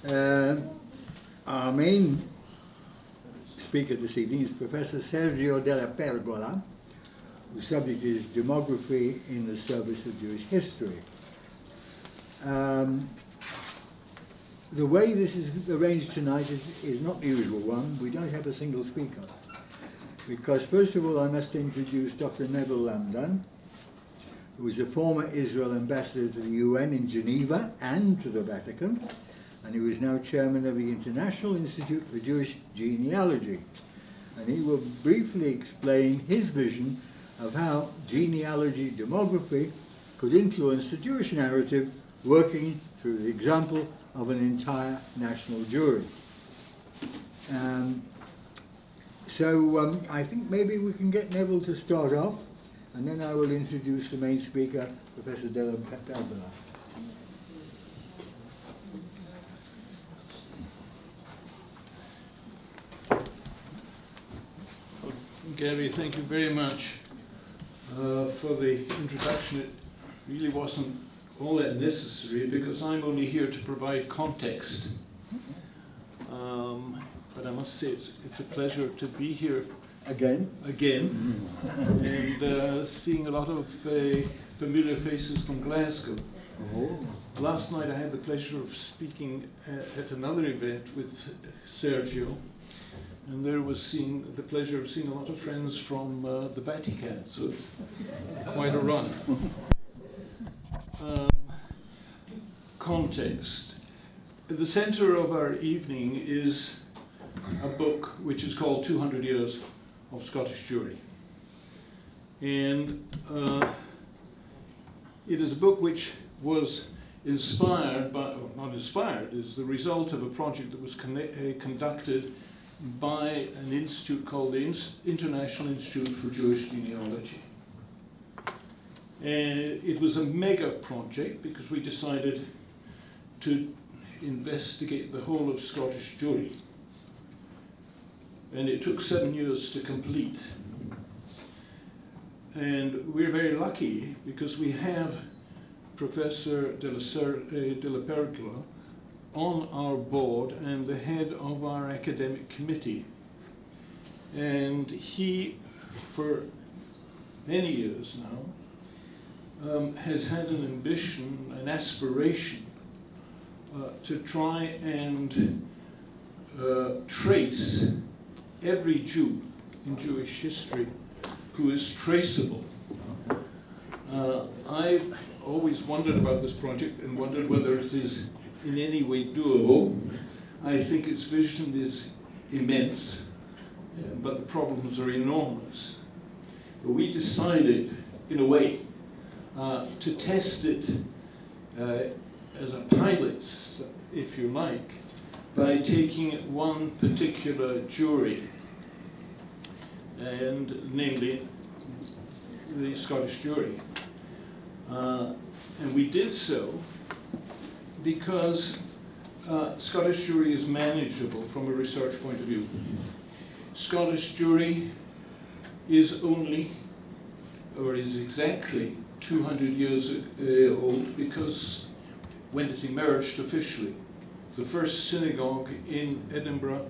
Our main speaker this evening is Professor Sergio Della Pergola, whose subject is Demography in the Service of Jewish History. The way this is arranged tonight is not the usual one. We don't have a single speaker, because first of all I must introduce Dr. Neville Lamdan, who is a former Israel ambassador to the UN in Geneva and to the Vatican, and who is now chairman of the International Institute for Jewish Genealogy. And he will briefly explain his vision of how genealogy demography could influence the Jewish narrative, working through the example of an entire national jury. So I think maybe we can get Neville to start off, and then I will introduce the main speaker, Professor Della Pergola. Gary, thank you very much for the introduction. It really wasn't all that necessary because I'm only here to provide context. But I must say it's a pleasure to be here again, and seeing a lot of familiar faces from Glasgow. Oh. Last night I had the pleasure of speaking at another event with Sergio, and there was the pleasure of seeing a lot of friends from the Vatican, so it's quite a run. Context. At the center of our evening is a book which is called 200 Years of Scottish Jewry. And it is a book which was inspired by, or not inspired, is the result of a project that was conducted by an institute called the International Institute for Jewish Genealogy. And it was a mega project because we decided to investigate the whole of Scottish Jewry. And it took 7 years to complete. And we're very lucky because we have Professor Della Pergola on our board and the head of our academic committee. And he, for many years now, has had an ambition, an aspiration to try and trace every Jew in Jewish history who is traceable. I've always wondered about this project and wondered whether it is in any way doable. I think its vision is immense, but the problems are enormous. But we decided, in a way, to test it as a pilot, if you like, by taking one particular jury, and namely the Scottish Jewry. And we did so because Scottish Jewry is manageable from a research point of view. Scottish Jewry is only, or is exactly 200 years old because when it emerged officially, the first synagogue in Edinburgh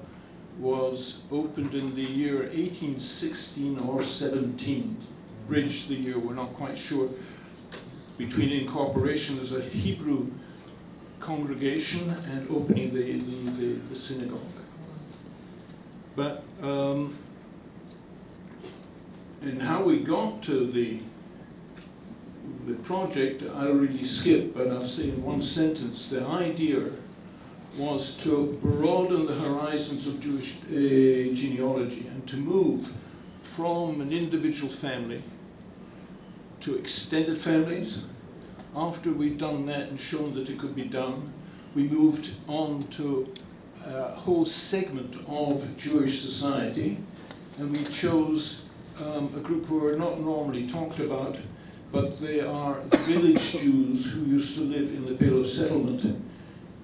was opened in the year 1816 or 17. Bridged the year, we're not quite sure, between incorporation as a Hebrew congregation and opening the synagogue. But and how we got to the project, I'll really skip, but I'll say in one sentence. The idea was to broaden the horizons of Jewish genealogy and to move from an individual family to extended families. After we'd done that and shown that it could be done, we moved on to a whole segment of Jewish society, and we chose a group who are not normally talked about, but they are village Jews who used to live in the Pale of Settlement.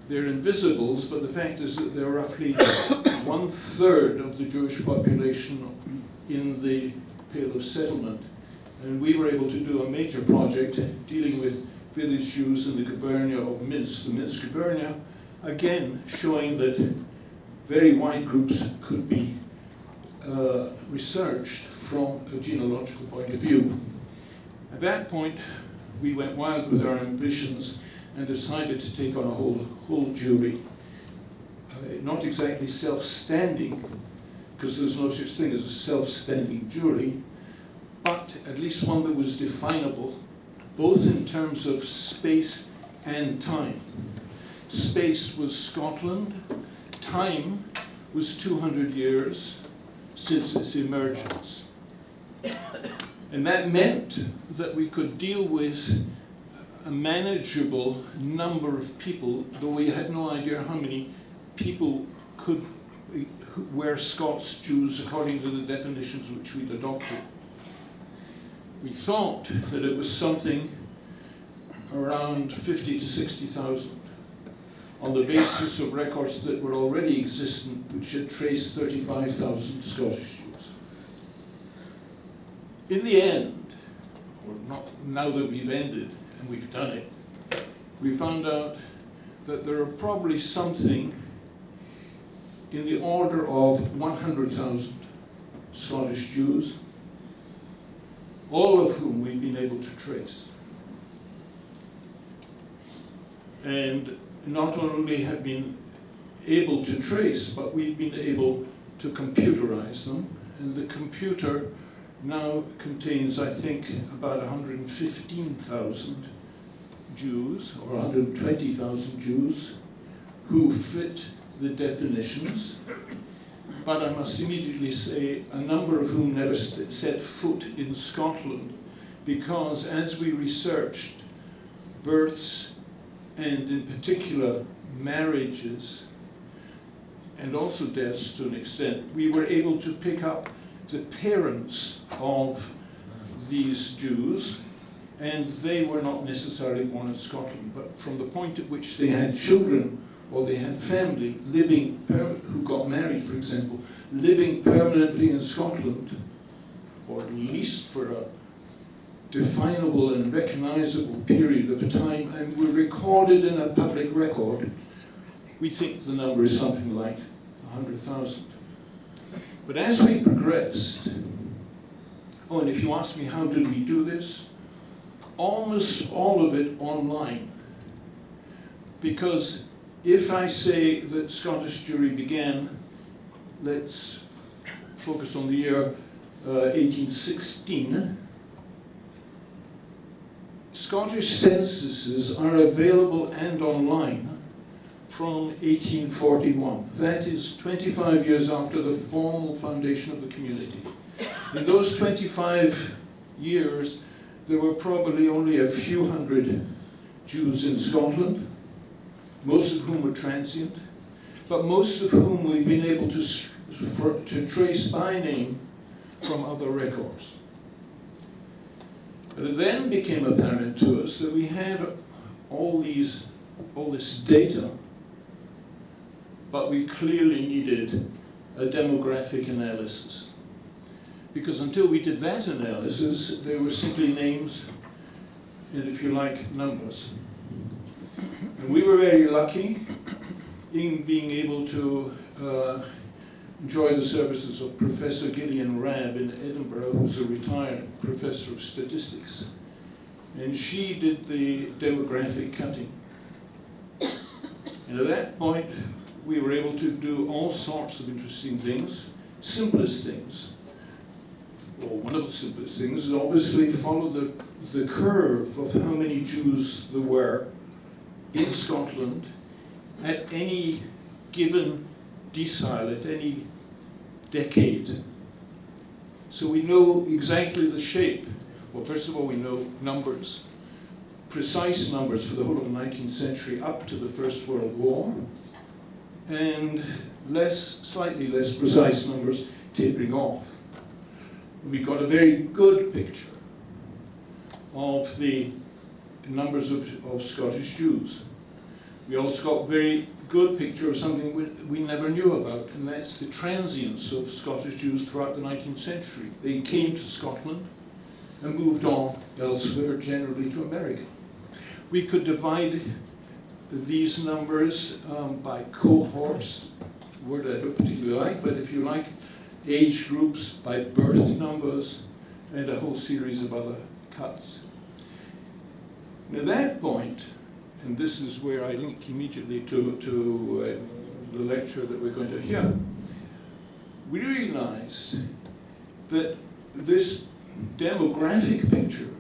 They're invisibles, but the fact is that they're roughly 1/3 of the Jewish population in the Pale of Settlement. And we were able to do a major project dealing with village Jews in the gubernia of Minsk. The Minsk gubernia again showing that very wide groups could be researched from a genealogical point of view. At that point, we went wild with our ambitions and decided to take on a whole jury. Not exactly self-standing, because there's no such thing as a self-standing jury, but at least one that was definable, both in terms of space and time. Space was Scotland, time was 200 years since its emergence. And that meant that we could deal with a manageable number of people, though we had no idea how many people were Scots Jews according to the definitions which we'd adopted. We thought that it was something around 50 to 60,000 on the basis of records that were already existent, which had traced 35,000 Scottish Jews. In the end, or not now that we've ended and we've done it, we found out that there are probably something in the order of 100,000 Scottish Jews, all of whom we've been able to trace. And not only have been able to trace, but we've been able to computerize them. And the computer now contains, I think, about 115,000 Jews, or 120,000 Jews, who fit the definitions. But I must immediately say, a number of whom never set foot in Scotland, because as we researched births, and in particular marriages, and also deaths to an extent, we were able to pick up the parents of these Jews, and they were not necessarily born in Scotland, but from the point at which they had children or they had family living, who got married, for example, living permanently in Scotland, or at least for a definable and recognizable period of time, and were recorded in a public record, we think the number is something like 100,000. But as we progressed, oh, and if you ask me how did we do this, almost all of it online. Because if I say that Scottish Jewry began, let's focus on the year 1816, Scottish censuses are available and online from 1841. That is 25 years after the formal foundation of the community. In those 25 years, there were probably only a few hundred Jews in Scotland, most of whom were transient, but most of whom we've been able to trace by name from other records. But it then became apparent to us that we had all this data, but we clearly needed a demographic analysis. Because until we did that analysis, they were simply names and, if you like, numbers. And we were very lucky in being able to enjoy the services of Professor Gillian Rabb in Edinburgh, who's a retired professor of statistics. And she did the demographic cutting. And at that point, we were able to do all sorts of interesting things. Simplest things, or one of the simplest things, is obviously follow the curve of how many Jews there were in Scotland at any given decile, at any decade. So we know exactly the shape. Well, first of all, we know numbers, precise numbers for the whole of the 19th century up to the First World War, and slightly less precise numbers tapering off. We got a very good picture of the numbers of Scottish Jews. We also got a very good picture of something we never knew about, and that's the transience of Scottish Jews throughout the 19th century. They came to Scotland and moved on elsewhere, generally to America. We could divide these numbers by cohorts, word I don't particularly like, but if you like, age groups by birth numbers, and a whole series of other cuts. Now at that point, and this is where I link immediately to the lecture that we're going to hear, we realized that this demographic picture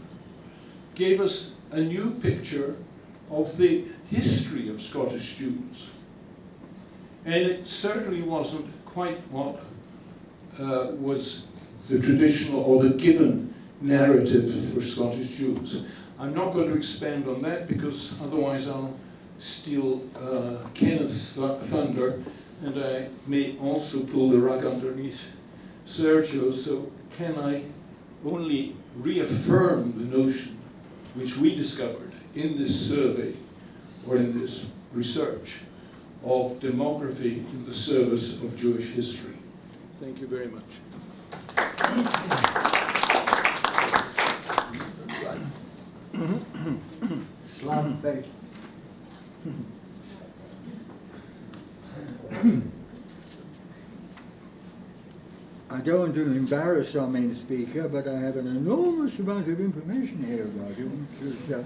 gave us a new picture of the history of Scottish Jews. And it certainly wasn't quite what was the traditional or the given narrative for Scottish Jews. I'm not going to expand on that because otherwise I'll steal Kenneth's thunder, and I may also pull the rug underneath Sergio. So can I only reaffirm the notion which we discovered in this survey or in this research of demography in the service of Jewish history. Thank you very much. I don't want to embarrass our main speaker, but I have an enormous amount of information here about him, which was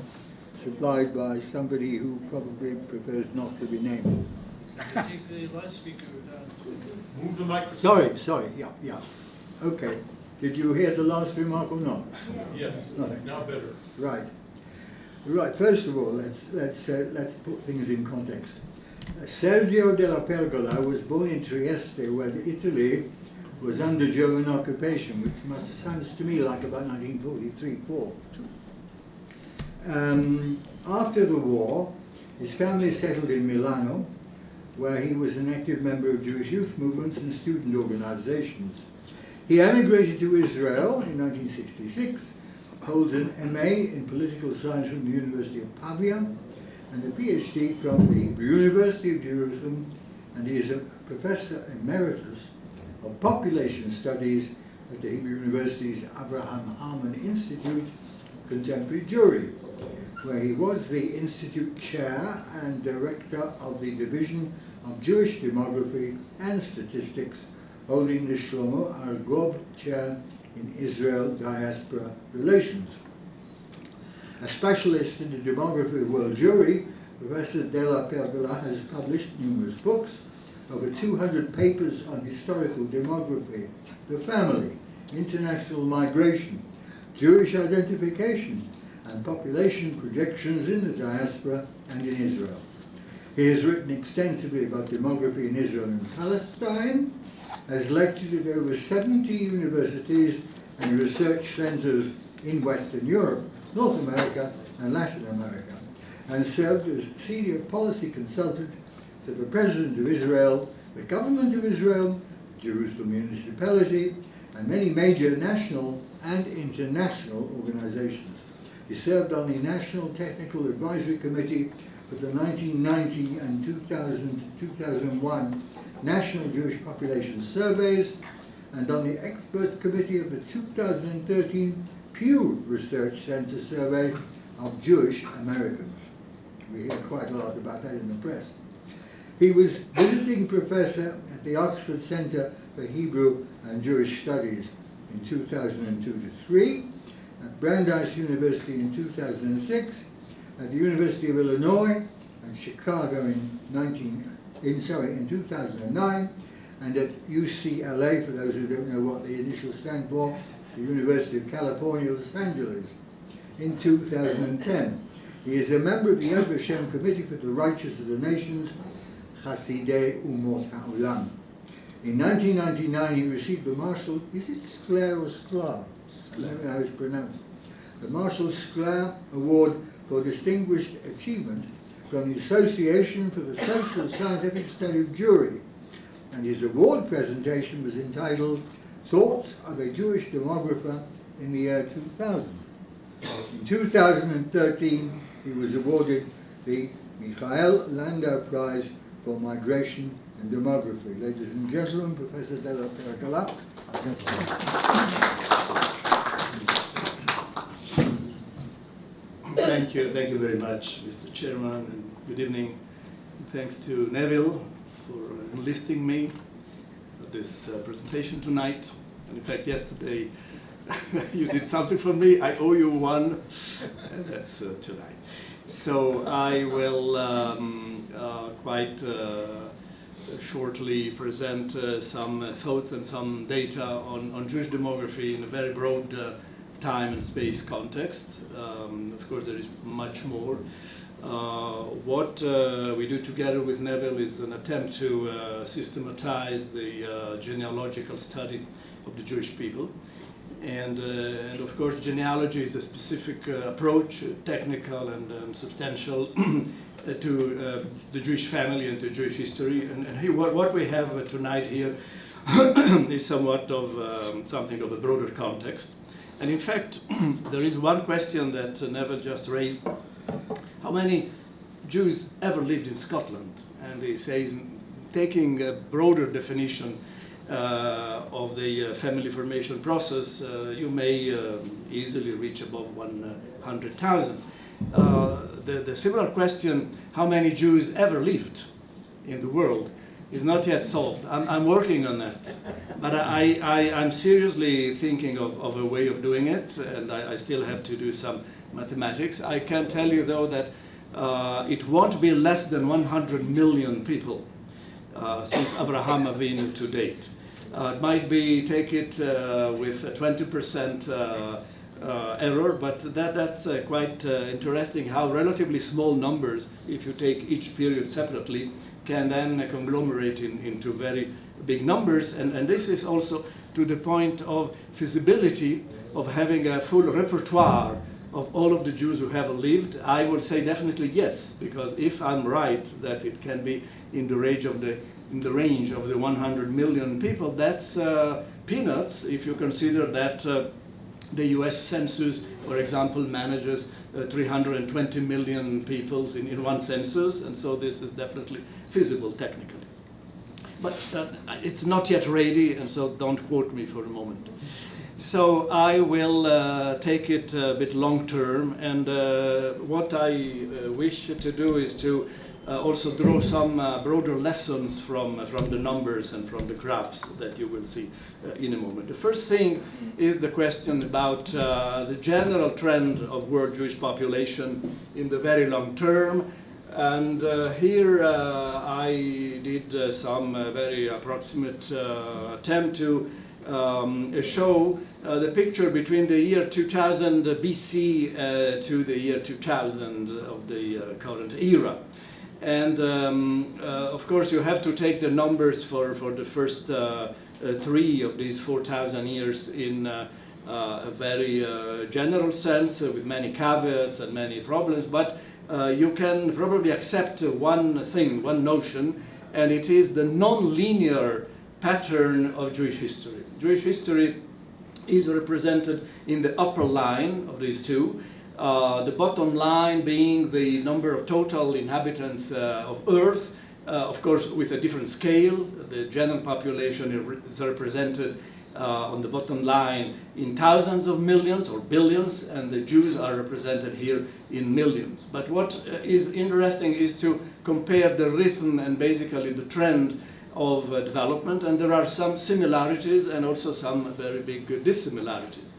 supplied by somebody who probably prefers not to be named. Take the loudspeaker down. Move the microphone. Sorry, yeah. Okay. Did you hear the last remark or not? Yes, Right. now better. Right. First of all, let's put things in context. Sergio Della Pergola was born in Trieste, where Italy was under German occupation, which sounds to me like about 1943-4. After the war, his family settled in Milano, where he was an active member of Jewish youth movements and student organizations. He emigrated to Israel in 1966, holds an MA in political science from the University of Pavia, and a PhD from the Hebrew University of Jerusalem, and he is a professor emeritus of population studies at the Hebrew University's Abraham Harman Institute of Contemporary Jewry, where he was the Institute Chair and Director of the Division of Jewish Demography and Statistics, holding the Shlomo Argov Chair in Israel Diaspora Relations. A specialist in the demography of world Jewry, Professor Della Pergola has published numerous books, over 200 papers on historical demography, the family, international migration, Jewish identification, and population projections in the diaspora and in Israel. He has written extensively about demography in Israel and Palestine, has lectured at over 70 universities and research centers in Western Europe, North America, and Latin America, and served as senior policy consultant to the President of Israel, the Government of Israel, Jerusalem Municipality, and many major national and international organizations. He served on the National Technical Advisory Committee for the 1990 and 2001 National Jewish Population Surveys, and on the Experts Committee of the 2013 Pew Research Center Survey of Jewish Americans. We hear quite a lot about that in the press. He was visiting professor at the Oxford Center for Hebrew and Jewish Studies in 2002-3, at Brandeis University in 2006, at the University of Illinois and Chicago in 2009, and at UCLA, for those who don't know what the initials stand for, the University of California, Los Angeles, in 2010. He is a member of the Yad Vashem Committee for the Righteous of the Nations, Chasidei Umot HaOlam. In 1999, he received the Marshall, is it Sklar or Sklar? I don't know how it's pronounced. The Marshall Sklar Award for Distinguished Achievement from the Association for the Social Scientific Study of Jewry, and his award presentation was entitled Thoughts of a Jewish Demographer in the Year 2000. In 2013, he was awarded the Michael Landau Prize for Migration and Demography. Ladies and gentlemen, Professor Della Pergola. Thank you very much, Mr. Chairman, and good evening. Thanks to Neville for enlisting me for this presentation tonight. And in fact, yesterday you did something for me. I owe you one, and that's tonight. So I will quite shortly present some thoughts and some data on Jewish demography in a very broad time and space context. Of course, there is much more. What we do together with Neville is an attempt to systematize the genealogical study of the Jewish people. And of course, genealogy is a specific approach, technical and substantial, to the Jewish family and to Jewish history. And here, what we have tonight here is somewhat of something of a broader context. And in fact, there is one question that Neville just raised. How many Jews ever lived in Scotland? And he says, taking a broader definition of the family formation process, you may easily reach above 100,000. The similar question, how many Jews ever lived in the world, is not yet solved. I'm working on that. But I'm seriously thinking of a way of doing it, and I still have to do some mathematics. I can tell you, though, that it won't be less than 100 million people since Abraham Avinu to date. It might be, take it with a 20% error, but that's quite interesting how relatively small numbers, if you take each period separately, can then conglomerate into very big numbers. And this is also to the point of feasibility of having a full repertoire of all of the Jews who have lived. I would say definitely yes, because if I'm right that it can be in the range of the 100 million people, that's peanuts if you consider that the US Census, for example, manages 320 million people in one census, and so this is definitely feasible technically. But it's not yet ready, and so don't quote me for a moment. So I will take it a bit long term, and what I wish to do is to also draw some broader lessons from the numbers and from the graphs that you will see in a moment. The first thing is the question about the general trend of world Jewish population in the very long term. And here I did some very approximate attempt to show the picture between the year 2000 BC to the year 2000 of the current era. And of course, you have to take the numbers for the first 3 of these 4,000 years in a very general sense, with many caveats and many problems. But you can probably accept one thing, one notion, and it is the non-linear pattern of Jewish history. Jewish history is represented in the upper line of these two. The bottom line being the number of total inhabitants of Earth, of course with a different scale. The general population is represented on the bottom line in thousands of millions or billions, and the Jews are represented here in millions. But what is interesting is to compare the rhythm and basically the trend of development, and there are some similarities and also some very big dissimilarities.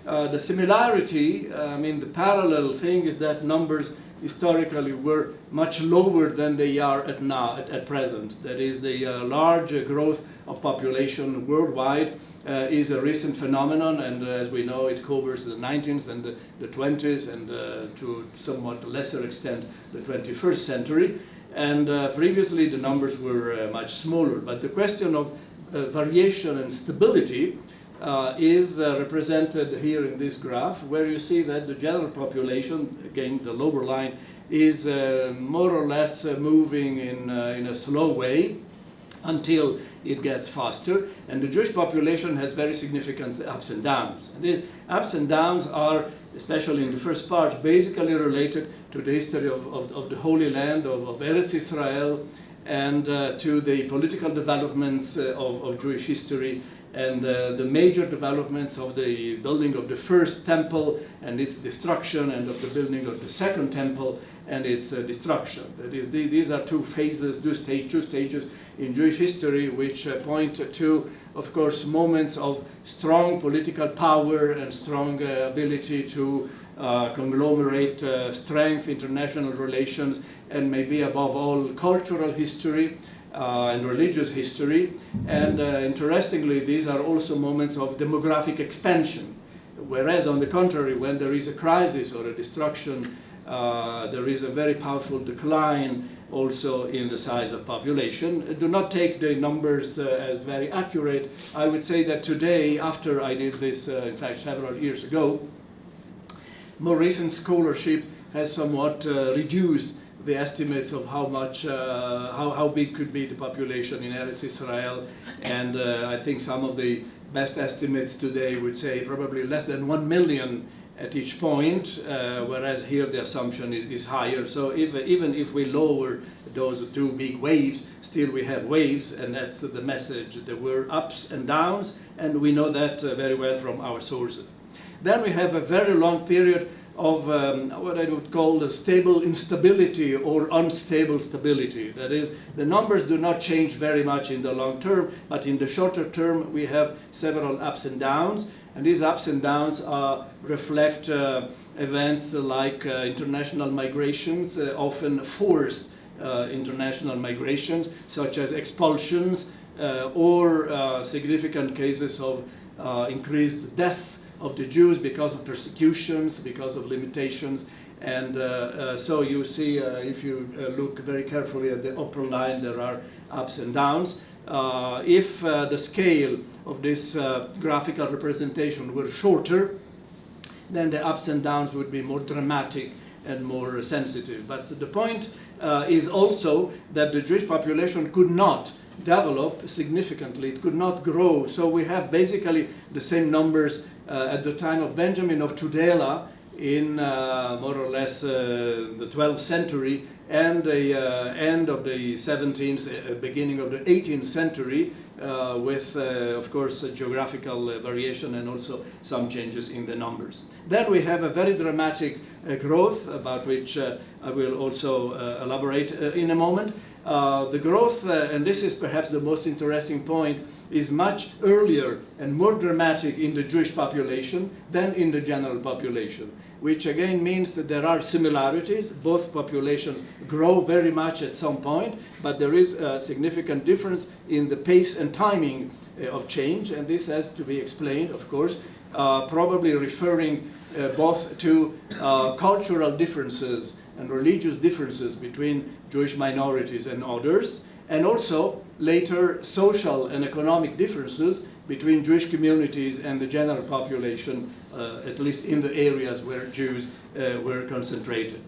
The similarity, the parallel thing is that numbers historically were much lower than they are at present. That is, the large growth of population worldwide is a recent phenomenon, and as we know, it covers the 19th and the 20th, and to somewhat lesser extent, the 21st century. And previously, the numbers were much smaller. But the question of variation and stability is represented here in this graph, where you see that the general population, again the lower line, is more or less moving in a slow way until it gets faster, and the Jewish population has very significant ups and downs. And these ups and downs are, especially in the first part, basically related to the history of the Holy Land, of Eretz Israel, and to the political developments of Jewish history and the major developments of the building of the first temple and its destruction, and of the building of the second temple and its destruction. That is, these are two phases, two stages in Jewish history, which point to, of course, moments of strong political power and strong ability to conglomerate strength, international relations, and maybe above all cultural history and religious history. And interestingly, these are also moments of demographic expansion, whereas on the contrary, when there is a crisis or a destruction, there is a very powerful decline also in the size of population. Do not take the numbers as very accurate. I would say that today, after I did this, in fact, several years ago, more recent scholarship has somewhat reduced the estimates of how much, how big could be the population in Eretz Israel, and I think some of the best estimates today would say probably less than 1 million at each point, whereas here the assumption is higher. So even if we lower those two big waves, still we have waves, and that's the message. There were ups and downs, and we know that very well from our sources. Then we have a very long period of what I would call the stable instability or unstable stability. That is, the numbers do not change very much in the long term, but in the shorter term we have several ups and downs, and these ups and downs reflect events like international migrations, often forced international migrations, such as expulsions or significant cases of increased death of the Jews because of persecutions, because of limitations. And so you see, if you look very carefully at the upper line, there are ups and downs. If the scale of this graphical representation were shorter, then the ups and downs would be more dramatic and more sensitive. But the point is also that the Jewish population could not develop significantly, it could not grow. So we have basically the same numbers at the time of Benjamin of Della in more or less the 12th century, and the end of the 17th, beginning of the 18th century, with, of course, geographical variation and also some changes in the numbers. Then we have a very dramatic growth, about which I will also elaborate in a moment. The growth, and this is perhaps the most interesting point, is much earlier and more dramatic in the Jewish population than in the general population, which again means that there are similarities. Both populations grow very much at some point, but there is a significant difference in the pace and timing of change, and this has to be explained, of course, probably referring both to cultural differences and religious differences between Jewish minorities and others, and also later social and economic differences between Jewish communities and the general population, at least in the areas where Jews were concentrated.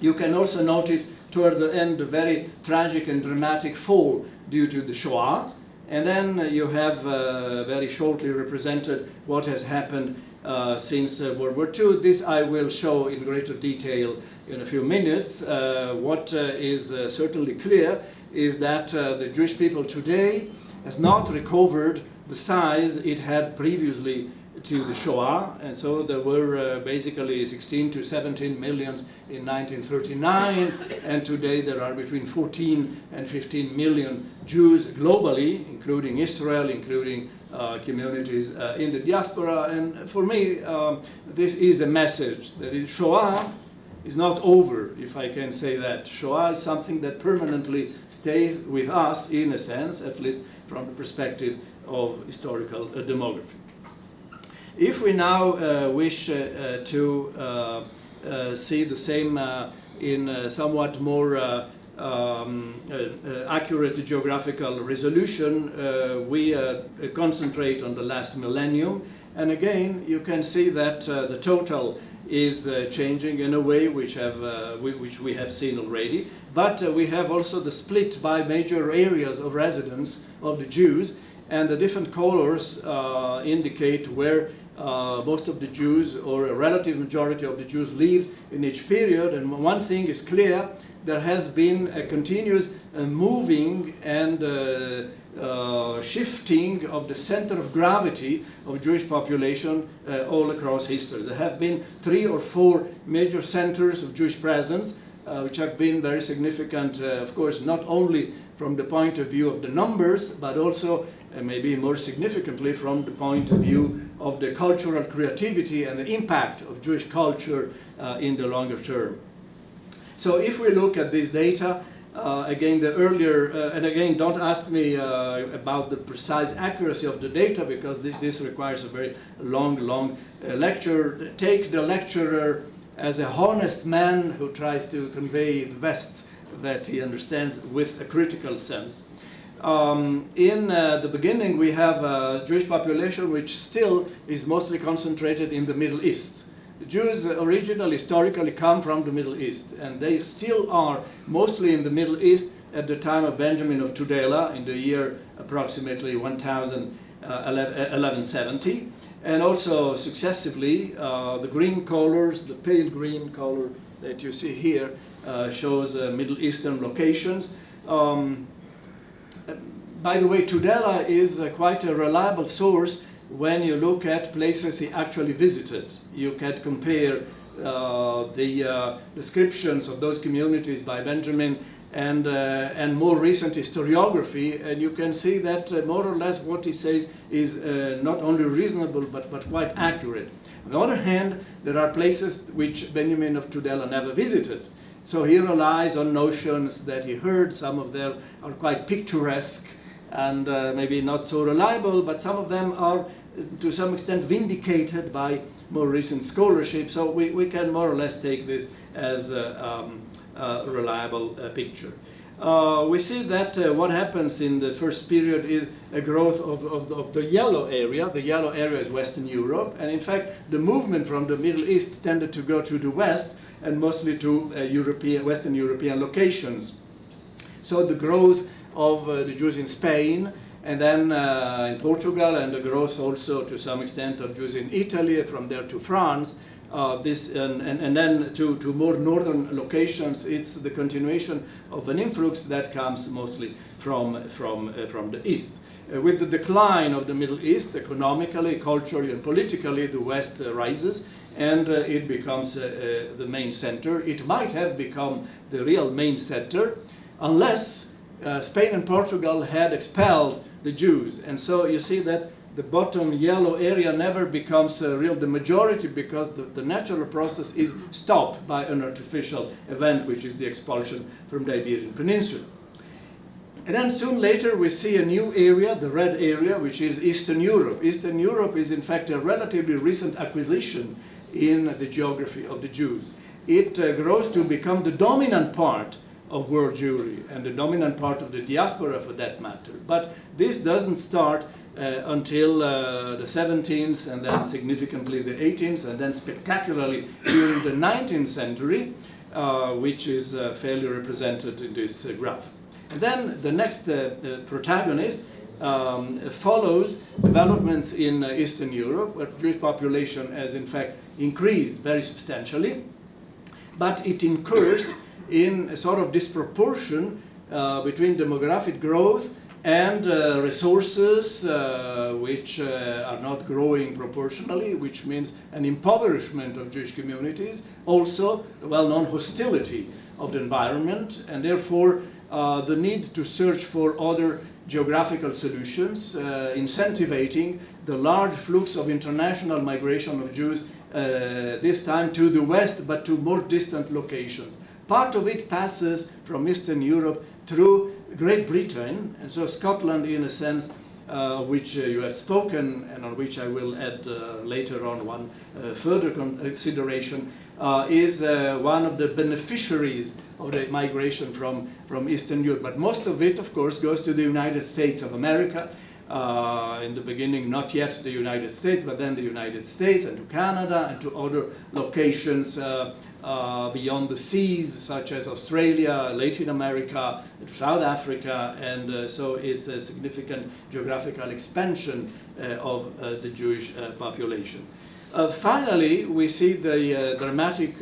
You can also notice toward the end a very tragic and dramatic fall due to the Shoah, and then you have very shortly represented what has happened since World War II. This I will show in greater detail in a few minutes. What is certainly clear is that the Jewish people today has not recovered the size it had previously to the Shoah, and so there were basically 16 to 17 million in 1939, and today there are between 14 and 15 million Jews globally, including Israel, including communities in the diaspora. And for me, this is a message that Shoah is not over, if I can say that. Shoah is something that permanently stays with us, in a sense, at least from the perspective of historical demography. If we now wish to see the same in somewhat more accurate geographical resolution, we concentrate on the last millennium. And again, you can see that the total is changing in a way which we have seen already. But we have also the split by major areas of residence of the Jews, and the different colors indicate where most of the Jews, or a relative majority of the Jews, lived in each period. And one thing is clear: there has been a continuous moving and shifting of the center of gravity of Jewish population all across history. There have been 3 or 4 major centers of Jewish presence, which have been very significant, of course, not only from the point of view of the numbers, but also, maybe more significantly, from the point of view of the cultural creativity and the impact of Jewish culture in the longer term. So if we look at this data, again, the earlier, and again, don't ask me about the precise accuracy of the data, because this requires a very long lecture. Take the lecturer as a honest man who tries to convey the best that he understands with a critical sense. In the beginning, we have a Jewish population which still is mostly concentrated in the Middle East. The Jews originally, historically, come from the Middle East, and they still are mostly in the Middle East at the time of Benjamin of Tudela in the year approximately 1170, and also successively the green colors, the pale green color that you see here shows Middle Eastern locations. By the way, Tudela is quite a reliable source when you look at places he actually visited. You can compare the descriptions of those communities by Benjamin and more recent historiography, and you can see that more or less what he says is not only reasonable but quite accurate. On the other hand, there are places which Benjamin of Tudela never visited. So he relies on notions that he heard. Some of them are quite picturesque and maybe not so reliable, but some of them are to some extent vindicated by more recent scholarship. So we can more or less take this as a reliable picture. We see that what happens in the first period is a growth of the yellow area. The yellow area is Western Europe, and in fact the movement from the Middle East tended to go to the west and mostly to Western European locations. So the growth of the Jews in Spain, and then in Portugal, and the growth also to some extent of Jews in Italy, from there to France, and then to more northern locations. It's the continuation of an influx that comes mostly from the east. With the decline of the Middle East, economically, culturally, and politically, the West rises, and it becomes the main center. It might have become the real main center unless Spain and Portugal had expelled the Jews. And so you see that the bottom yellow area never becomes the majority, because the natural process is stopped by an artificial event, which is the expulsion from the Iberian Peninsula. And then soon later we see a new area, the red area, which is Eastern Europe. Eastern Europe is in fact a relatively recent acquisition in the geography of the Jews. It grows to become the dominant part of world Jewry and the dominant part of the diaspora, for that matter. But this doesn't start until the 17th, and then significantly the 18th, and then spectacularly during the 19th century, which is fairly represented in this graph. And then the next protagonist follows developments in Eastern Europe, where Jewish population has in fact increased very substantially, but it incurs in a sort of disproportion between demographic growth and resources which are not growing proportionally, which means an impoverishment of Jewish communities, also the well-known hostility of the environment, and therefore the need to search for other geographical solutions, incentivating the large flux of international migration of Jews, this time to the west, but to more distant locations. Part of it passes from Eastern Europe through Great Britain, and so Scotland, in a sense, which you have spoken, and on which I will add later on one further consideration, is one of the beneficiaries of the migration from Eastern Europe. But most of it, of course, goes to the United States of America. In the beginning, not yet the United States, but then the United States, and to Canada, and to other locations beyond the seas, such as Australia, Latin America, South Africa, and so it's a significant geographical expansion of the Jewish population. Finally, we see the dramatic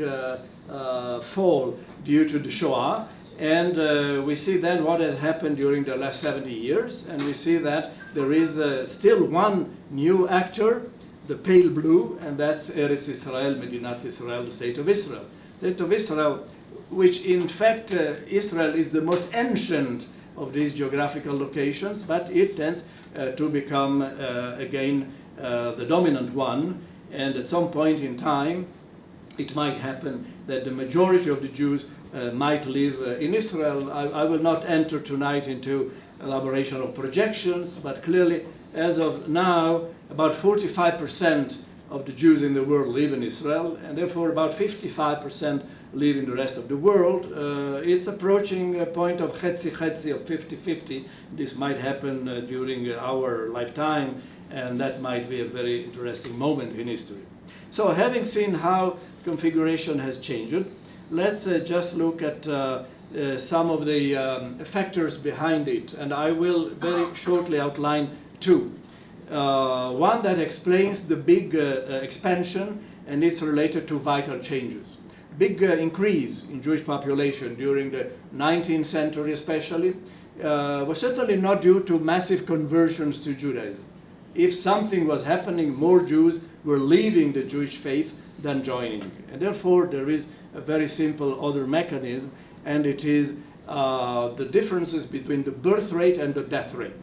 fall due to the Shoah, And we see then what has happened during the last 70 years, and we see that there is still one new actor, the pale blue, and that's Eretz Israel, Medinat Israel, the State of Israel. State of Israel, which in fact Israel is the most ancient of these geographical locations, but it tends to become again the dominant one, and at some point in time it might happen that the majority of the Jews might live in Israel. I will not enter tonight into elaboration of projections, but clearly as of now about 45% of the Jews in the world live in Israel, and therefore about 55% live in the rest of the world. It's approaching a point of chetzi-chetzi, of 50-50. This might happen during our lifetime, and that might be a very interesting moment in history. So having seen how configuration has changed, let's just look at some of the factors behind it, and I will very shortly outline two. One that explains the big expansion, and it's related to vital changes. Big increase in Jewish population during the 19th century especially was certainly not due to massive conversions to Judaism. If something was happening, more Jews were leaving the Jewish faith than joining. And therefore there is a very simple other mechanism, and it is the differences between the birth rate and the death rate.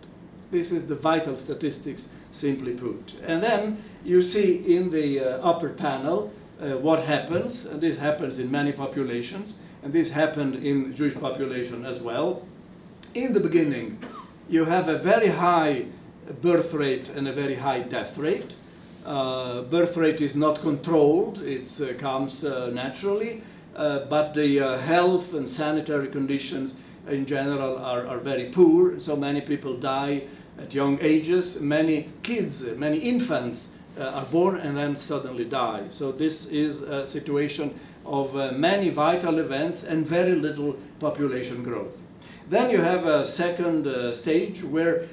This is the vital statistics, simply put. And then you see in the upper panel what happens, and this happens in many populations, and this happened in Jewish population as well. In the beginning, you have a very high birth rate and a very high death rate. Birth rate is not controlled, it comes naturally, but the health and sanitary conditions in general are very poor, so many people die at young ages. Many kids, many infants are born and then suddenly die. So this is a situation of many vital events and very little population growth. Then you have a second stage where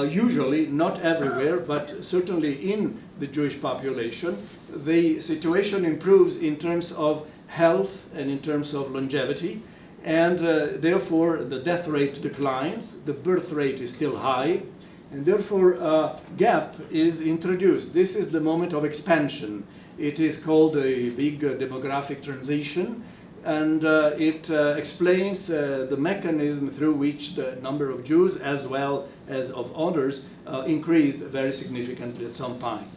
usually, not everywhere, but certainly in the Jewish population, the situation improves in terms of health and in terms of longevity, and therefore the death rate declines, the birth rate is still high, and therefore a gap is introduced. This is the moment of expansion. It is called a big demographic transition, and it explains the mechanism through which the number of Jews as well as of others increased very significantly at some point.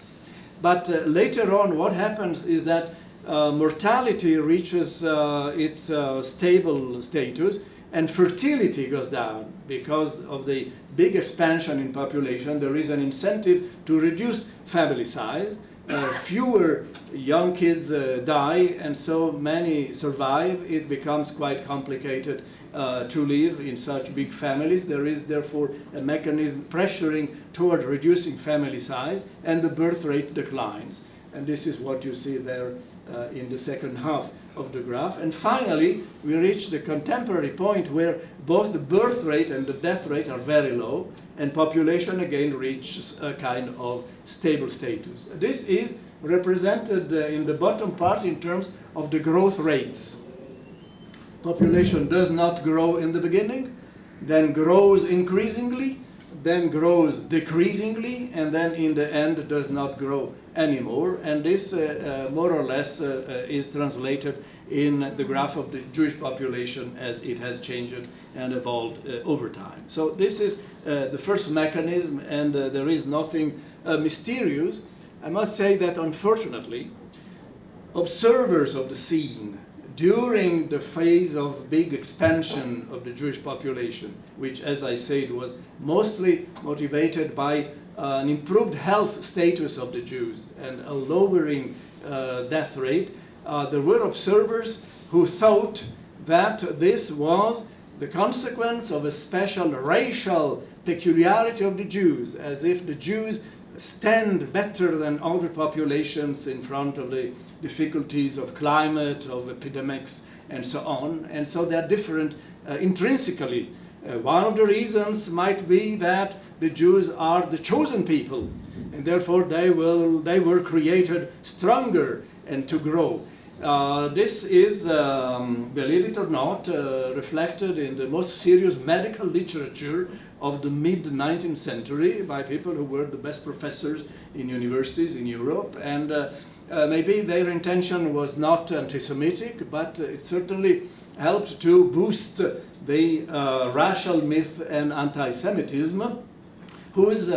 But later on what happens is that mortality reaches its stable status, and fertility goes down. Because of the big expansion in population, there is an incentive to reduce family size. Fewer young kids die, and so many survive. It becomes quite complicated to live in such big families. There is therefore a mechanism pressuring toward reducing family size, and the birth rate declines. And this is what you see there in the second half of the graph. And finally, we reach the contemporary point where both the birth rate and the death rate are very low, and population again reaches a kind of stable status. This is represented in the bottom part in terms of the growth rates. Population does not grow in the beginning, then grows increasingly, then grows decreasingly, and then in the end does not grow anymore. And this more or less is translated in the graph of the Jewish population as it has changed and evolved over time. So this is the first mechanism, and there is nothing mysterious. I must say that unfortunately, observers of the scene during the phase of big expansion of the Jewish population, which, as I said, was mostly motivated by an improved health status of the Jews and a lowering death rate, there were observers who thought that this was the consequence of a special racial peculiarity of the Jews, as if the Jews stand better than other populations in front of the difficulties of climate, of epidemics, and so on. And so they're different intrinsically. One of the reasons might be that the Jews are the chosen people, and therefore they were created stronger and to grow. This is, believe it or not, reflected in the most serious medical literature of the mid-19th century by people who were the best professors in universities in Europe. And maybe their intention was not anti-Semitic, but it certainly helped to boost the racial myth and anti-Semitism, whose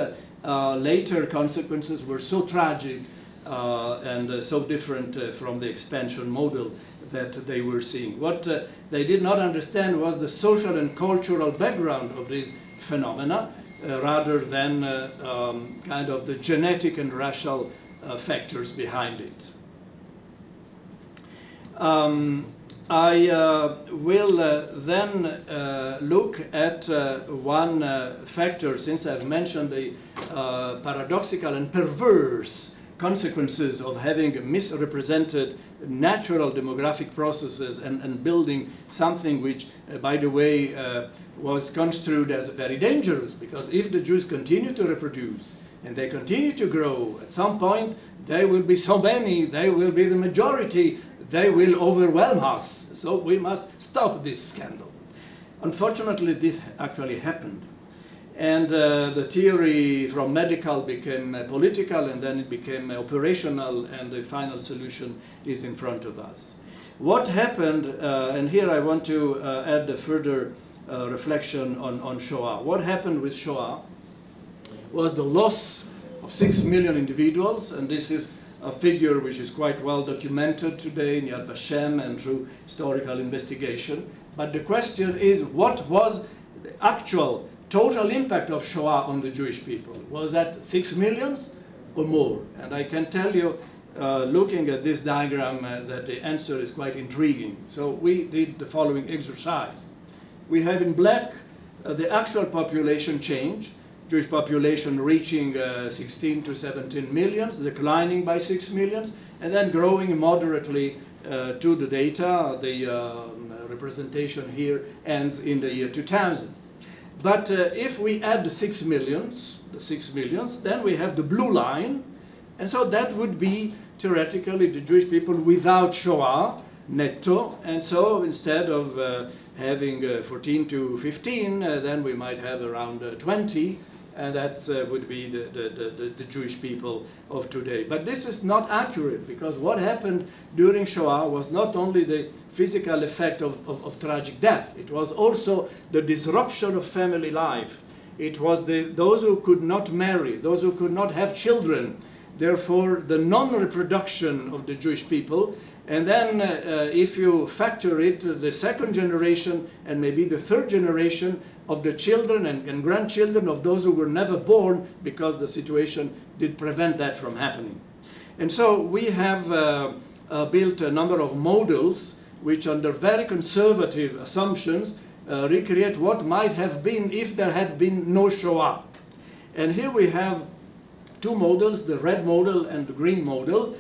later consequences were so tragic and so different from the expansion model that they were seeing. What they did not understand was the social and cultural background of these phenomena, rather than kind of the genetic and racial factors behind it. I will then look at one factor, since I've mentioned the paradoxical and perverse consequences of having misrepresented natural demographic processes and building something which, by the way, was construed as very dangerous, because if the Jews continue to reproduce and they continue to grow, at some point they will be so many, they will be the majority, they will overwhelm us. So we must stop this scandal. Unfortunately, this actually happened. And the theory from medical became political, and then it became operational, and the final solution is in front of us. What happened, and here I want to add a further reflection on Shoah. What happened with Shoah was the loss of 6 million individuals, and this is a figure which is quite well documented today in Yad Vashem and through historical investigation. But the question is, what was the actual total impact of Shoah on the Jewish people? Was that 6 million or more? And I can tell you, looking at this diagram, that the answer is quite intriguing. So we did the following exercise. We have in black the actual population change, Jewish population reaching 16 to 17 millions, declining by 6 millions, and then growing moderately to the data. The representation here ends in the year 2000. But if we add the 6 millions, then we have the blue line, and so that would be theoretically the Jewish people without Shoah, netto, and so instead of having 14 to 15, then we might have around 20, and that would be the Jewish people of today. But this is not accurate, because what happened during Shoah was not only the physical effect of tragic death, it was also the disruption of family life. It was those who could not marry, those who could not have children, therefore the non-reproduction of the Jewish people. And then if you factor it, the second generation and maybe the third generation of the children and grandchildren of those who were never born, because the situation did prevent that from happening. And so we have built a number of models which, under very conservative assumptions, recreate what might have been if there had been no Shoah. And here we have two models, the red model and the green model.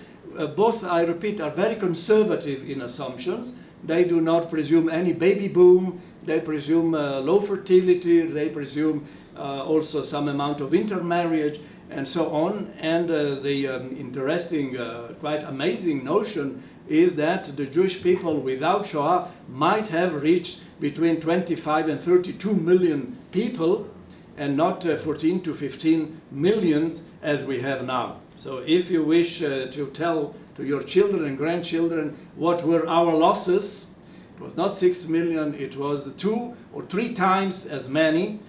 Both, I repeat, are very conservative in assumptions. They do not presume any baby boom. They presume low fertility. They presume also some amount of intermarriage and so on. And the interesting, quite amazing notion is that the Jewish people without Shoah might have reached between 25 and 32 million people, and not 14 to 15 million as we have now. So if you wish to tell to your children and grandchildren what were our losses, it was not 6 million, it was 2 or 3 times as many,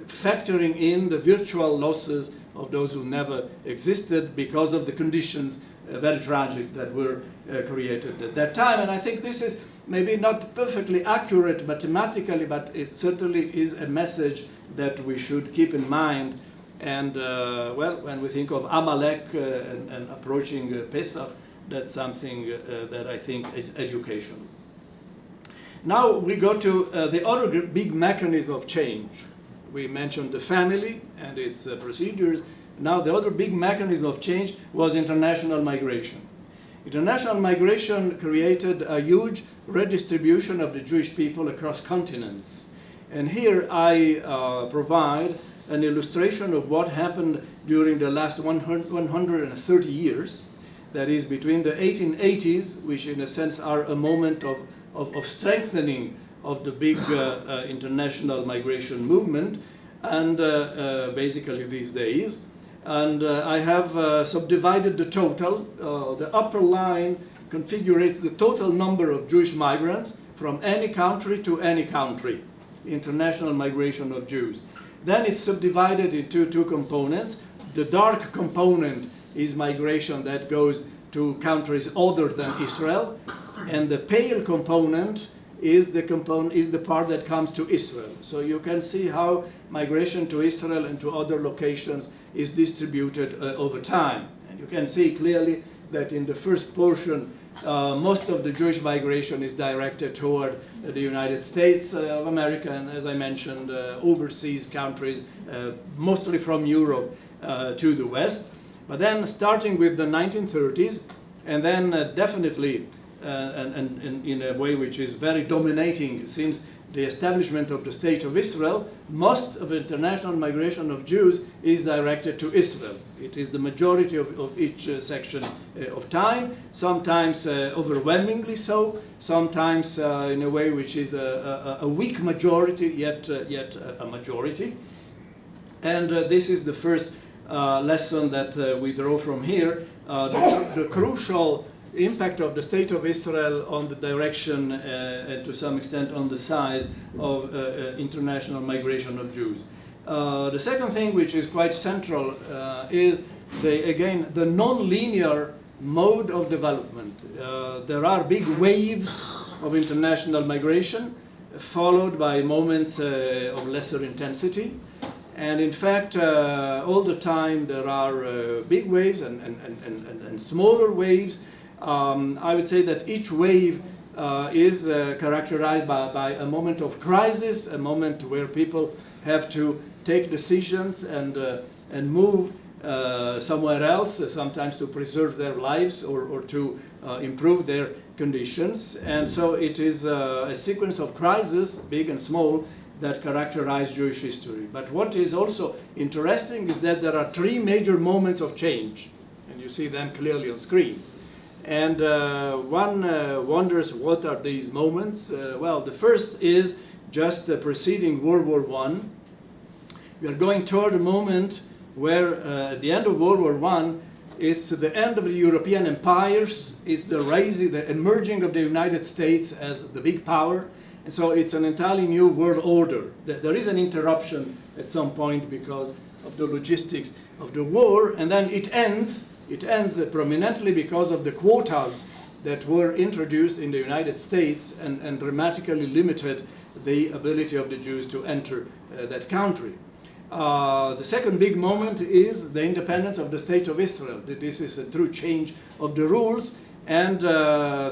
factoring in the virtual losses of those who never existed because of the conditions, very tragic, that were created at that time. And I think this is maybe not perfectly accurate mathematically, but it certainly is a message that we should keep in mind. And well, when we think of Amalek and approaching Pesach, that's something that I think is educational. Now we go to the other big mechanism of change. We mentioned the family and its procedures. Now the other big mechanism of change was international migration. International migration created a huge redistribution of the Jewish people across continents. And here I provide an illustration of what happened during the last 130 years. that is between the 1880s, which in a sense are a moment of strengthening of the big international migration movement, and basically these days. And I have subdivided the total. The upper line configures the total number of Jewish migrants from any country to any country, international migration of Jews. Then it's subdivided into two components. The dark component is migration that goes to countries other than Israel, and the pale component is the part that comes to Israel. So you can see how migration to Israel and to other locations is distributed over time. And you can see clearly that in the first portion, most of the Jewish migration is directed toward the United States of America, and as I mentioned, overseas countries, mostly from Europe to the West. But then starting with the 1930s, and then definitely, and in a way which is very dominating since the establishment of the State of Israel, most of international migration of Jews is directed to Israel. It is the majority of each section of time, sometimes overwhelmingly so, sometimes in a way which is a weak majority, yet a majority. And this is the first lesson that we draw from here, the crucial impact of the State of Israel on the direction and to some extent on the size of international migration of Jews. The second thing which is quite central is the non-linear mode of development. There are big waves of international migration followed by moments of lesser intensity. And in fact, all the time there are big waves and smaller waves. I would say that each wave is characterized by a moment of crisis, a moment where people have to take decisions and move somewhere else, sometimes to preserve their lives or to improve their conditions. And so it is a sequence of crises, big and small, that characterize Jewish history. But what is also interesting is that there are three major moments of change, and you see them clearly on screen. And one wonders, what are these moments? Well, the first is just preceding World War I. We are going toward a moment where at the end of World War I, it's the end of the European empires, it's the emerging of the United States as the big power. And so it's an entirely new world order. There is an interruption at some point because of the logistics of the war, and then it ends prominently because of the quotas that were introduced in the United States and dramatically limited the ability of the Jews to enter that country. The second big moment is the independence of the State of Israel. This is a true change of the rules, and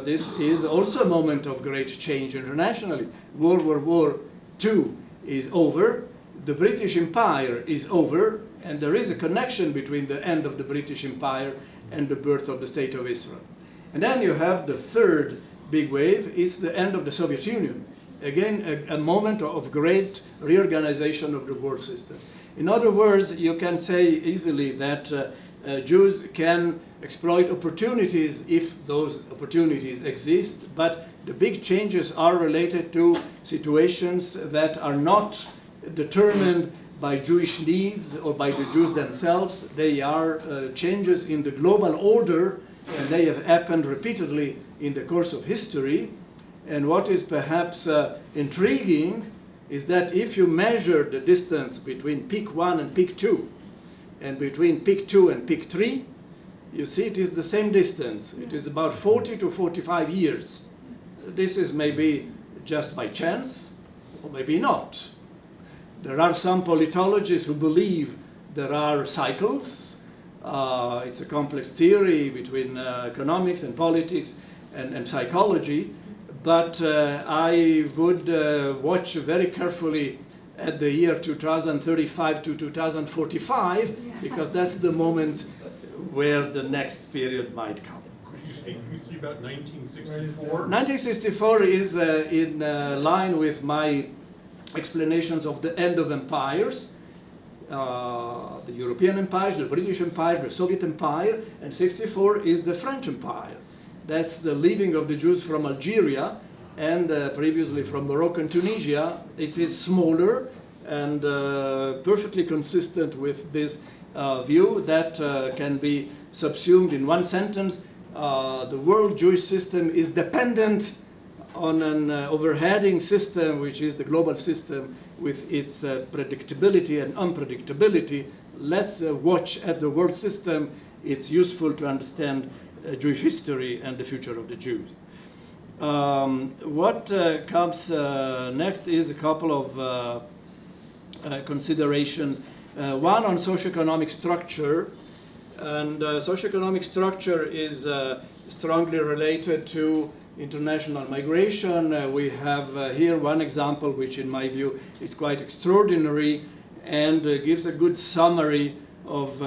this is also a moment of great change internationally. World War II is over, the British Empire is over, and there is a connection between the end of the British Empire and the birth of the State of Israel. And then you have the third big wave, it's the end of the Soviet Union. Again, a moment of great reorganization of the world system. In other words, you can say easily that Jews can exploit opportunities if those opportunities exist, but the big changes are related to situations that are not determined by Jewish needs or by the Jews themselves. They are changes in the global order, and they have happened repeatedly in the course of history. And what is perhaps intriguing is that if you measure the distance between peak 1 and peak 2, and between peak 2 and peak 3, you see it is the same distance. It is about 40 to 45 years. This is maybe just by chance, or maybe not. There are some politologists who believe there are cycles. It's a complex theory between economics and politics and psychology. But I would watch very carefully at the year 2035 to 2045, because that's the moment where the next period might come. Could you speak briefly about 1964? 1964 is in line with my explanations of the end of empires. the European empires, the British Empire, the Soviet Empire, and 64 is the French Empire. That's the leaving of the Jews from Algeria and previously from Morocco and Tunisia. It is smaller and perfectly consistent with this view that can be subsumed in one sentence. The world Jewish system is dependent on an overheading system, which is the global system with its predictability and unpredictability. Let's watch at the world system. It's useful to understand Jewish history and the future of the Jews. What comes next is a couple of considerations. One on socioeconomic structure. And socioeconomic structure is strongly related to international migration. We have here one example which in my view is quite extraordinary and gives a good summary of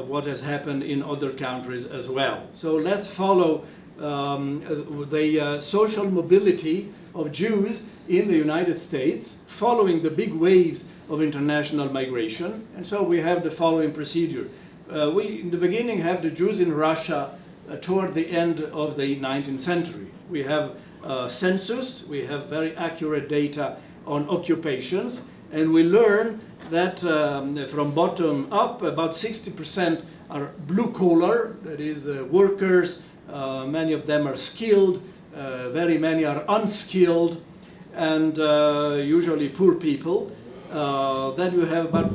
what has happened in other countries as well. So let's follow the social mobility of Jews in the United States following the big waves of international migration. And so we have the following procedure. We, in the beginning, have the Jews in Russia toward the end of the 19th century. We have census, we have very accurate data on occupations, and we learn that from bottom up, about 60% are blue collar, that is workers, many of them are skilled, very many are unskilled, and usually poor people. Then you have about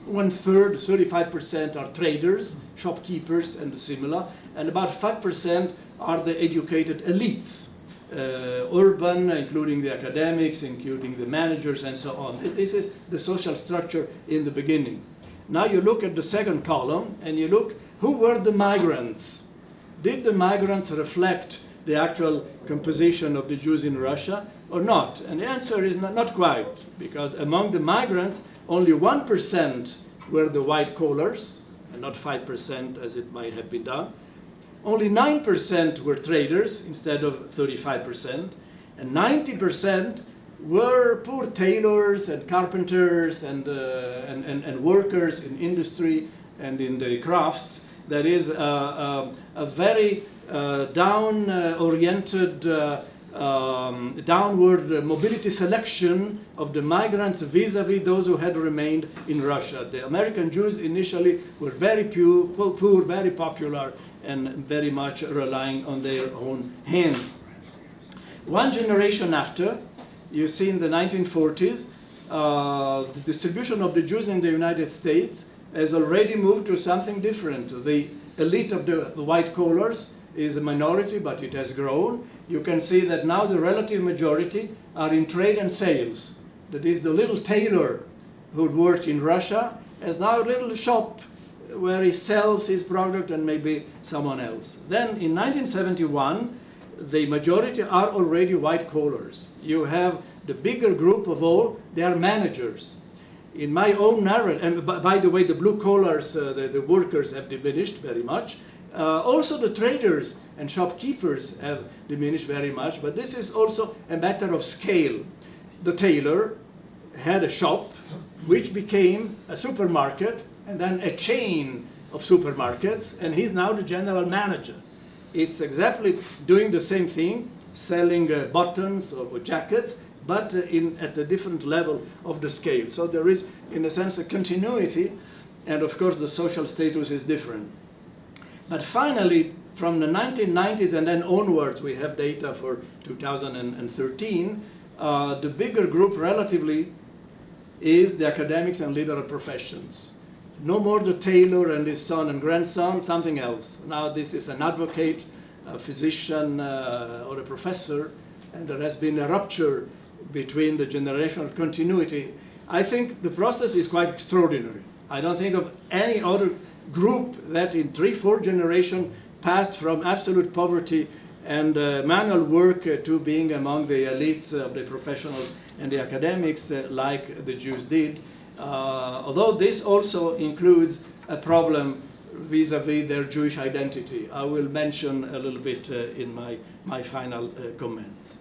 1/3, 35% are traders, shopkeepers, and similar, and about 5% are the educated elites, urban, including the academics, including the managers, and so on. This is the social structure in the beginning. Now you look at the second column, and you look, who were the migrants? Did the migrants reflect the actual composition of the Jews in Russia or not? And the answer is not quite, because among the migrants, only 1% were the white collars, and not 5% as it might have been done. Only 9% were traders instead of 35%, and 90% were poor tailors and carpenters and workers in industry and in the crafts. That is a very down-oriented downward mobility selection of the migrants vis-a-vis those who had remained in Russia. The American Jews initially were very poor, very popular, and very much relying on their own hands. One generation after, you see in the 1940s, the distribution of the Jews in the United States has already moved to something different. The elite of the white collars is a minority, but it has grown. You can see that now the relative majority are in trade and sales. That is, the little tailor who worked in Russia has now a little shop where he sells his product and maybe someone else. Then in 1971, the majority are already white collars. You have the bigger group of all, they are managers. In my own narrative, and by the way, the blue collars, the workers have diminished very much. Also the traders and shopkeepers have diminished very much, but this is also a matter of scale. The tailor had a shop which became a supermarket and then a chain of supermarkets, and he's now the general manager. It's exactly doing the same thing, selling buttons or jackets, but at a different level of the scale. So there is, in a sense, a continuity, and of course the social status is different. But finally, from the 1990s and then onwards, we have data for 2013, the bigger group relatively is the academics and liberal professions. No more the tailor and his son and grandson, something else. Now this is an advocate, a physician, or a professor, and there has been a rupture between the generational continuity. I think the process is quite extraordinary. I don't think of any other group that in 3-4 generations passed from absolute poverty and manual work to being among the elites of the professionals and the academics like the Jews did. Although this also includes a problem vis-a-vis their Jewish identity. I will mention a little bit in my final comments.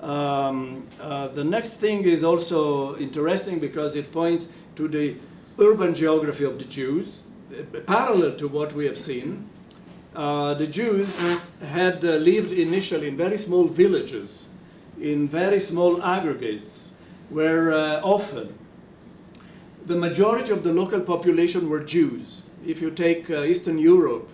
The next thing is also interesting because it points to the urban geography of the Jews. Parallel to what we have seen, the Jews had lived initially in very small villages, in very small aggregates, where often the majority of the local population were Jews. If you take Eastern Europe,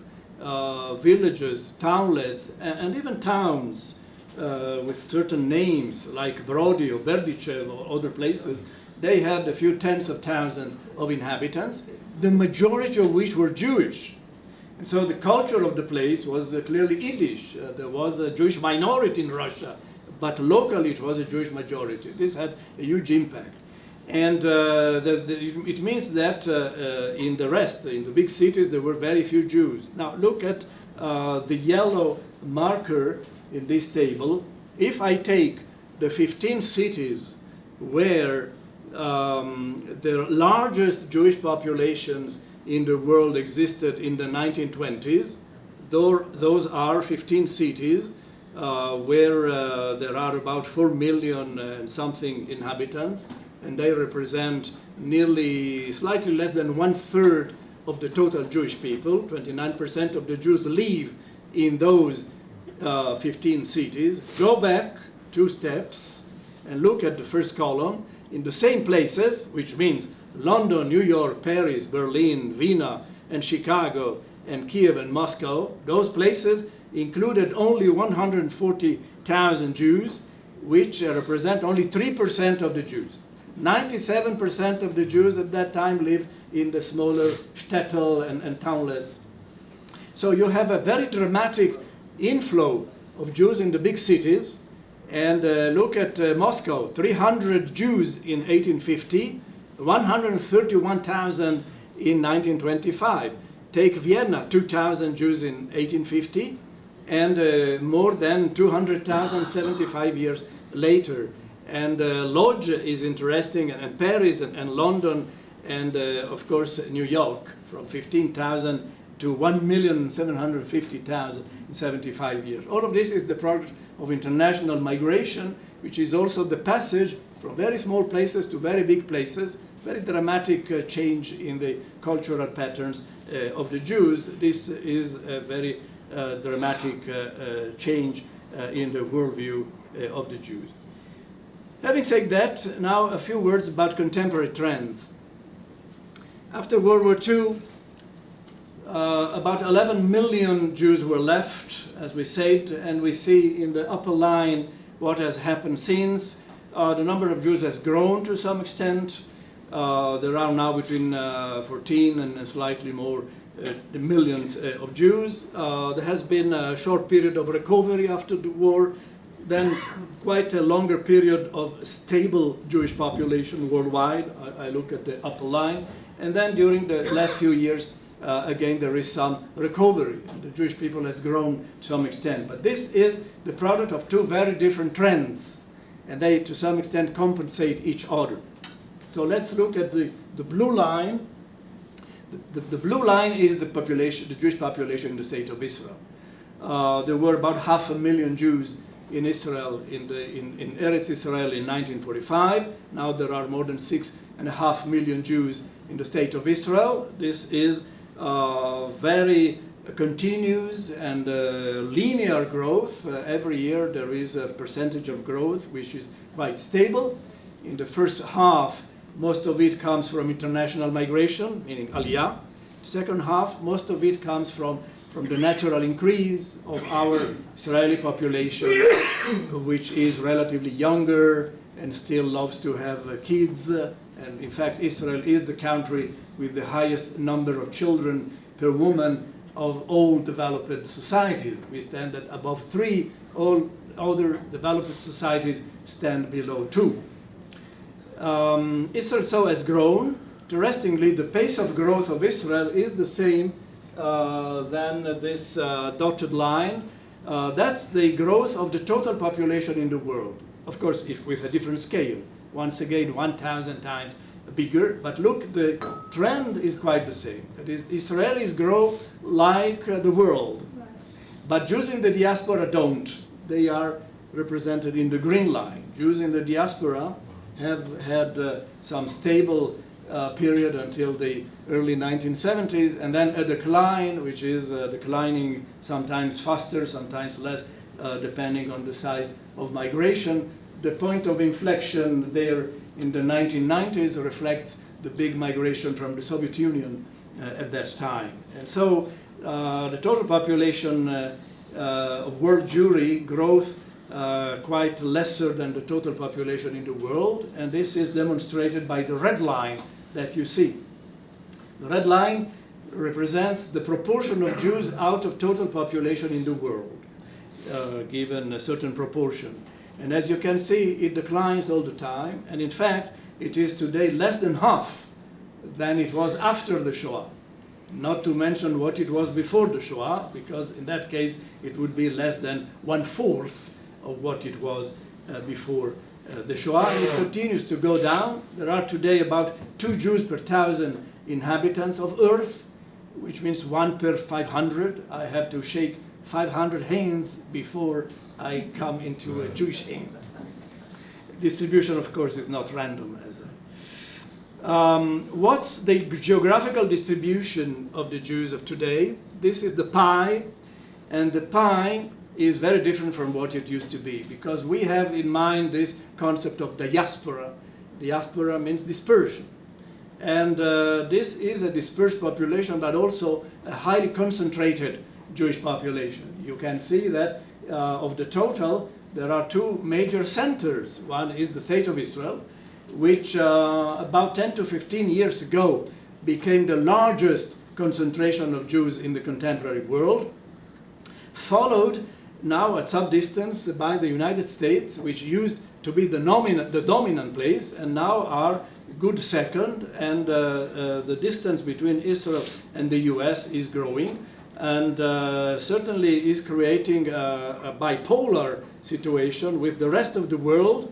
villages, townlets, and even towns with certain names like Brody or Berdichev or other places, they had a few tens of thousands of inhabitants, the majority of which were Jewish. And so the culture of the place was clearly Yiddish. There was a Jewish minority in Russia, but locally it was a Jewish majority. This had a huge impact. And it means that in the rest, in the big cities, there were very few Jews. Now look at the yellow marker in this table. If I take the 15 cities where the largest Jewish populations in the world existed in the 1920s, those are 15 cities where there are about 4 million and something inhabitants, and they represent nearly slightly less than 1/3 of the total Jewish people. 29% of the Jews live in those 15 cities. Go back 2 steps and look at the first column. In the same places, which means London, New York, Paris, Berlin, Vienna, and Chicago, and Kiev and Moscow, those places included only 140,000 Jews, which represent only 3% of the Jews. 97% of the Jews at that time lived in the smaller shtetl and townlets. So you have a very dramatic inflow of Jews in the big cities. And look at Moscow, 300 Jews in 1850, 131,000 in 1925. Take Vienna, 2,000 Jews in 1850, and more than 200,000 75 years later. And Lodz is interesting, and Paris and London, and of course New York, from 15,000 to 1,750,000 in 75 years. All of this is the product of international migration, which is also the passage from very small places to very big places, very dramatic change in the cultural patterns of the Jews. This is a very dramatic change in the worldview of the Jews. Having said that, now a few words about contemporary trends. After World War II, about 11 million Jews were left, as we said, and we see in the upper line what has happened since. The number of Jews has grown to some extent. There are now between 14 and slightly more millions of Jews. There has been a short period of recovery after the war, then quite a longer period of stable Jewish population worldwide. I look at the upper line. And then during the last few years, again, there is some recovery. The Jewish people has grown to some extent. But this is the product of 2 very different trends, and they, to some extent, compensate each other. So let's look at the blue line. The blue line is the population, the Jewish population in the state of Israel. There were about 500,000 Jews in Israel, in Eretz Israel in 1945. Now there are more than 6.5 million Jews in the state of Israel. This is very continuous and linear growth. Every year there is a percentage of growth which is quite stable. In the first half, most of it comes from international migration, meaning Aliyah. Second half, most of it comes from the natural increase of our Israeli population, which is relatively younger and still loves to have kids. And in fact, Israel is the country with the highest number of children per woman of all developed societies. We stand at above 3. All other developed societies stand below 2. Israel so has grown. Interestingly, the pace of growth of Israel is the same than this dotted line. That's the growth of the total population in the world. Of course, if with a different scale. Once again, 1,000 times bigger. But look, the trend is quite the same. That is, Israelis grow like the world. But Jews in the diaspora don't. They are represented in the green line. Jews in the diaspora have had some stable period until the early 1970s, and then a decline, which is declining sometimes faster, sometimes less, depending on the size of migration. The point of inflection there in the 1990s reflects the big migration from the Soviet Union at that time. And so the total population of world Jewry growth quite lesser than the total population in the world, and this is demonstrated by the red line that you see. The red line represents the proportion of Jews out of total population in the world, given a certain proportion. And as you can see, it declines all the time, and in fact, it is today less than half than it was after the Shoah. Not to mention what it was before the Shoah, because in that case, it would be less than 1/4 of what it was before the Shoah. And it continues to go down. There are today about 2 Jews per 1,000 inhabitants of Earth, which means 1 per 500. I have to shake 500 hands before I come into a Jewish hand. Distribution, of course, is not random. What's the geographical distribution of the Jews of today? This is the pie, and the pie is very different from what it used to be, because we have in mind this concept of diaspora. Diaspora means dispersion. And this is a dispersed population, but also a highly concentrated Jewish population. You can see that of the total, there are 2 major centers. One is the State of Israel, which about 10 to 15 years ago became the largest concentration of Jews in the contemporary world, followed now at some distance by the United States, which used to be the dominant place, and now are good second, and the distance between Israel and the US is growing, and certainly is creating a bipolar situation with the rest of the world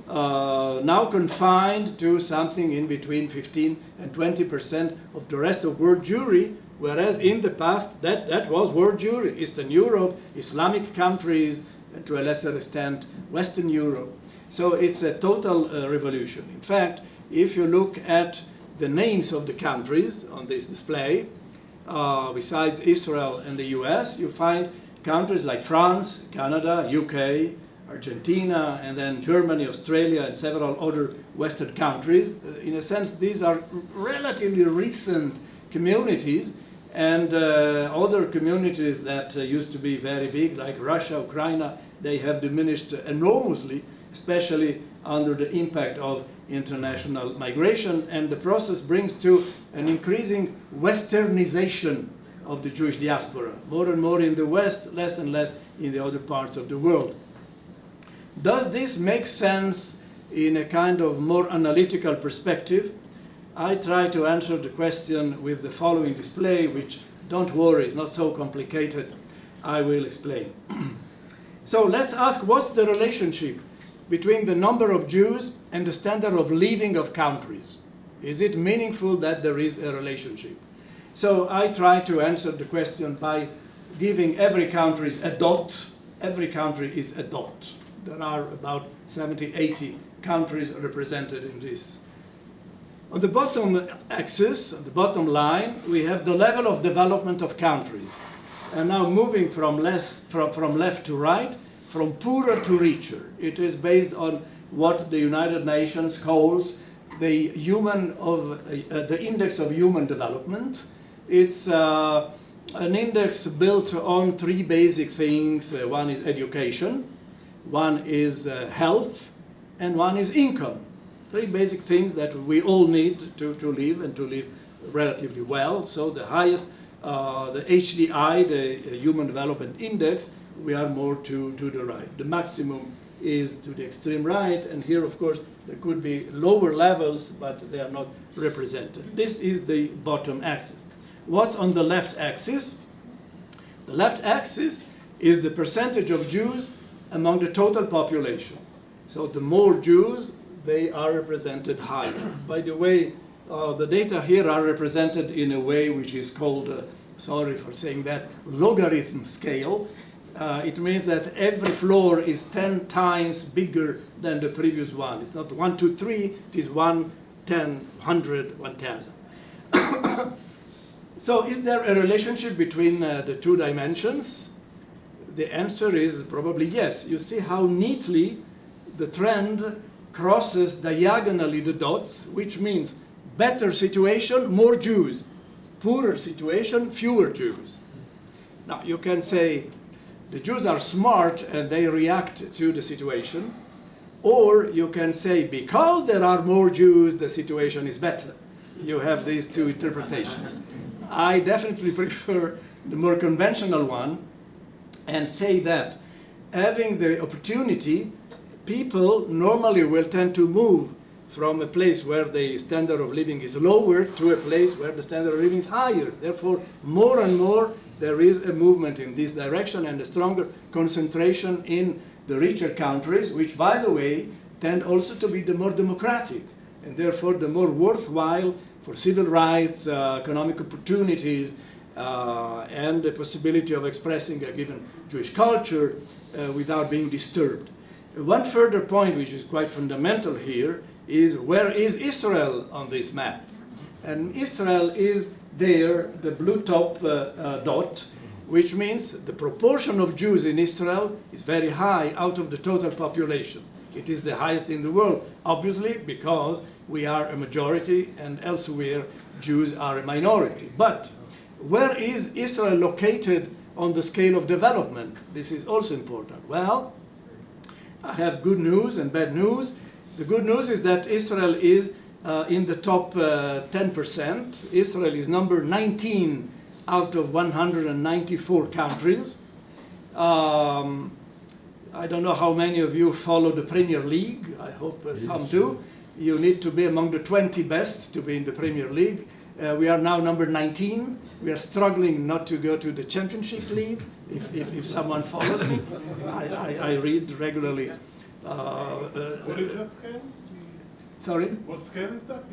now confined to something in between 15 and 20% of the rest of world Jewry, whereas in the past that was world Jewry. Eastern Europe, Islamic countries, and to a lesser extent Western Europe. So it's a total revolution. In fact, if you look at the names of the countries on this display, besides Israel and the US, you find countries like France, Canada, UK, Argentina, and then Germany, Australia, and several other Western countries. In a sense, these are relatively recent communities, and other communities that used to be very big, like Russia, Ukraine, they have diminished enormously, especially under the impact of international migration, and the process brings to an increasing westernization of the Jewish diaspora, more and more in the West, less and less in the other parts of the world. Does this make sense in a kind of more analytical perspective? I try to answer the question with the following display, which, don't worry, is not so complicated. I will explain. So let's ask, what's the relationship between the number of Jews and the standard of living of countries? Is it meaningful that there is a relationship? So I try to answer the question by giving every country a dot. Every country is a dot. There are about 70, 80 countries represented in this. On the bottom axis, on the bottom line, we have the level of development of countries. And now moving from left to right, from poorer to richer. It is based on what the United Nations calls the index of human development. It's an index built on 3 basic things. One is education, one is health, and one is income. 3 basic things that we all need to live, and to live relatively well. So the highest, the HDI, the Human Development Index, we are more to the right. The maximum is to the extreme right, and here, of course, there could be lower levels, but they are not represented. This is the bottom axis. What's on the left axis? The left axis is the percentage of Jews among the total population. So the more Jews, they are represented higher. By the way, the data here are represented in a way which is called, sorry for saying that, logarithm scale. It means that every floor is 10 times bigger than the previous one. It's not 1, 2, 3, it is 1 10, 100, 1,000. So is there a relationship between the two dimensions? The answer is probably yes. You see how neatly the trend crosses diagonally the dots, which means better situation, more Jews. Poorer situation, fewer Jews. Now, you can say the Jews are smart and they react to the situation, or you can say because there are more Jews, the situation is better. You have these two interpretations. I definitely prefer the more conventional one and say that having the opportunity, people normally will tend to move from a place where the standard of living is lower to a place where the standard of living is higher. Therefore, more and more there is a movement in this direction and a stronger concentration in the richer countries, which, by the way, tend also to be the more democratic and therefore the more worthwhile for civil rights, economic opportunities, and the possibility of expressing a given Jewish culture without being disturbed. One further point, which is quite fundamental here, is where is Israel on this map? And Israel is there, the blue top dot, which means the proportion of Jews in Israel is very high out of the total population. It is the highest in the world, obviously, because we are a majority and elsewhere Jews are a minority. But where is Israel located on the scale of development? This is also important. Well, I have good news and bad news. The good news is that Israel is in the top 10%. Israel is number 19 out of 194 countries. I don't know how many of you follow the Premier League. I hope some do. You need to be among the 20 best to be in the Premier League. We are now number 19. We are struggling not to go to the Championship League, if someone follows me. I read regularly. What is that scale? Sorry? What scale is that?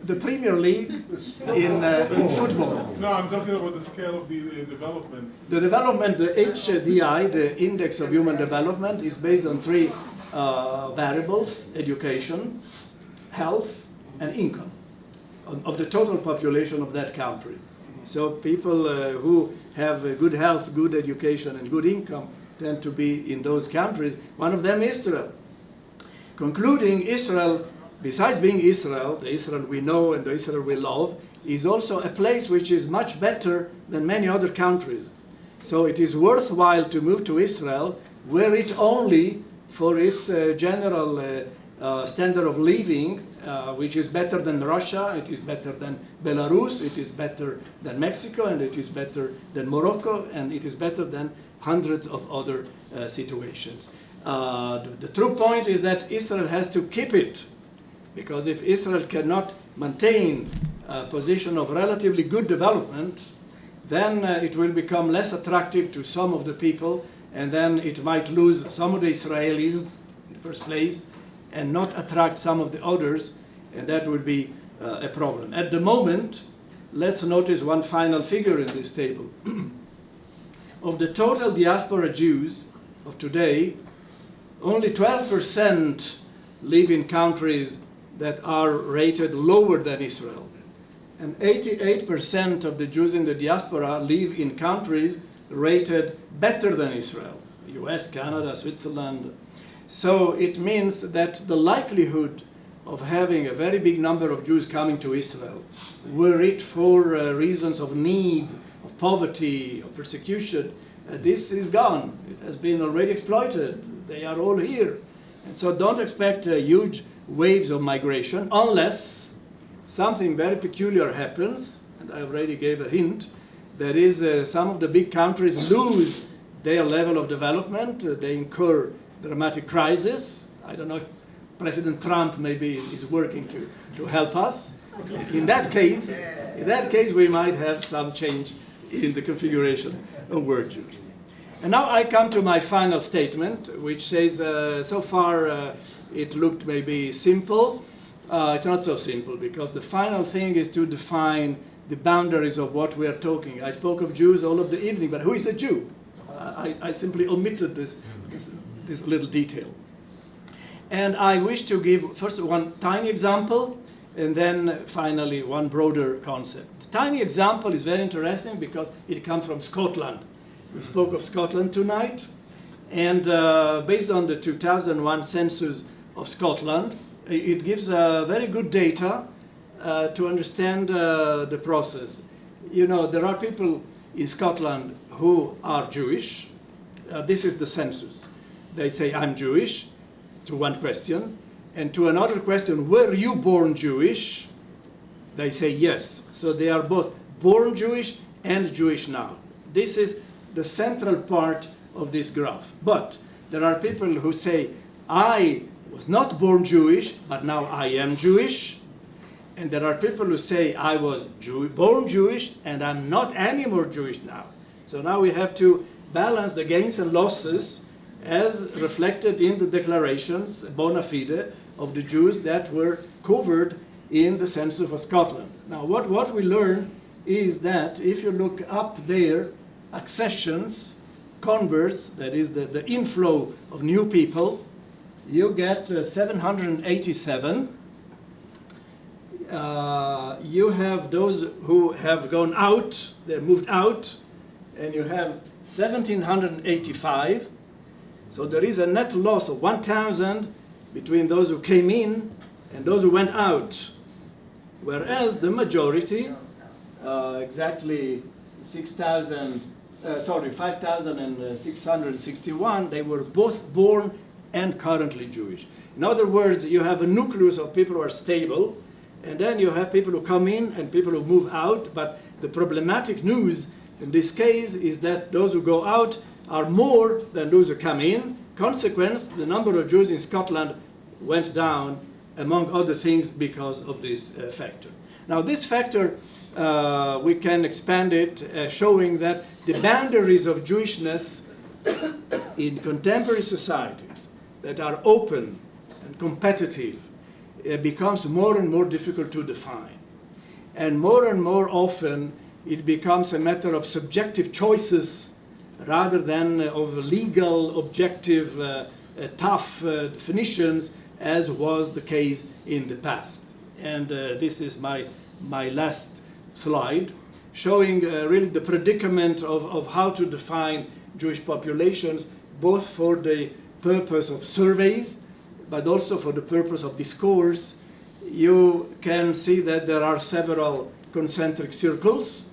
The Premier League in football. No, I'm talking about the scale of the development. The development, the HDI, the Index of Human Development, is based on three variables: education, health, and income of the total population of that country. So people who have good health, good education, and good income tend to be in those countries. One of them is Israel. Concluding, Israel, besides being Israel, the Israel we know and the Israel we love, is also a place which is much better than many other countries. So it is worthwhile to move to Israel, were it only for its general standard of living, which is better than Russia, it is better than Belarus, it is better than Mexico, and it is better than Morocco, and it is better than hundreds of other situations. The true point is that Israel has to keep it, because if Israel cannot maintain a position of relatively good development, then it will become less attractive to some of the people, and then it might lose some of the Israelis in the first place, and not attract some of the others, and that would be a problem. At the moment, let's notice one final figure in this table. Of the total diaspora Jews of today, only 12% live in countries that are rated lower than Israel. And 88% of the Jews in the diaspora live in countries rated better than Israel. US, Canada, Switzerland. So it means that the likelihood of having a very big number of Jews coming to Israel, were it for reasons of need, of poverty, of persecution, this is gone. It has been already exploited. They are all here. And so don't expect huge waves of migration unless something very peculiar happens, and I already gave a hint. That is, some of the big countries lose their level of development. They incur dramatic crisis. I don't know if President Trump maybe is working to help us. In that case, we might have some change in the configuration of world Jews. And now I come to my final statement, which says, so far it looked maybe simple. It's not so simple, because the final thing is to define the boundaries of what we are talking. I spoke of Jews all of the evening, but who is a Jew? I simply omitted this little detail. And I wish to give first one tiny example, and then finally one broader concept. The tiny example is very interesting because it comes from Scotland. We spoke of Scotland tonight, and based on the 2001 census of Scotland, it gives very good data to understand the process. You know, there are people in Scotland who are Jewish. This is the census. They say, I'm Jewish, to one question. And to another question, were you born Jewish? They say yes. So they are both born Jewish and Jewish now. This is the central part of this graph. But there are people who say, I was not born Jewish, but now I am Jewish. And there are people who say, I was born Jewish, and I'm not anymore Jewish now. So now we have to balance the gains and losses as reflected in the declarations, bona fide, of the Jews that were covered in the census of Scotland. Now, what we learn is that if you look up there, accessions, converts, that is the inflow of new people, you get 787. You have those who have gone out, they moved out, and you have 1,785. So there is a net loss of 1,000 between those who came in and those who went out. Whereas the majority, exactly 5,661, they were both born and currently Jewish. In other words, you have a nucleus of people who are stable, and then you have people who come in and people who move out. But the problematic news in this case is that those who go out are more than those who come in. Consequence, the number of Jews in Scotland went down, among other things, because of this factor. Now, this factor, we can expand it, showing that the boundaries of Jewishness in contemporary societies that are open and competitive becomes more and more difficult to define. And more often, it becomes a matter of subjective choices rather than of legal, objective, tough definitions, as was the case in the past. And this is my last slide, showing really the predicament of how to define Jewish populations, both for the purpose of surveys, but also for the purpose of discourse. You can see that there are several concentric circles.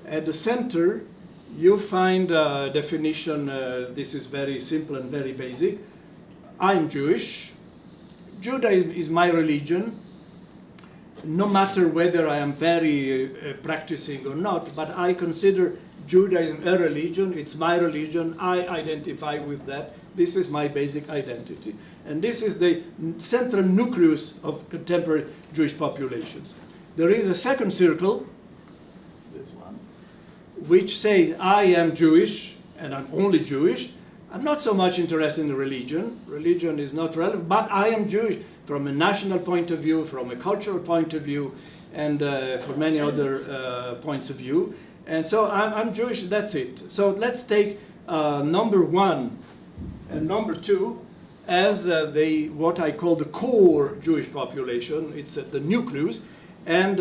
At the center, you find a definition, this is very simple and very basic. I'm Jewish. Judaism is my religion, no matter whether I am very practicing or not, but I consider Judaism a religion. It's my religion. I identify with that. This is my basic identity. And this is the central nucleus of contemporary Jewish populations. There is a second circle, this one, which says I am Jewish and I'm only Jewish. I'm not so much interested in the religion. Religion is not relevant, but I am Jewish from a national point of view, from a cultural point of view, and for many other points of view. And so I'm Jewish, that's it. So let's take number one and number two as what I call the core Jewish population. It's the nucleus. And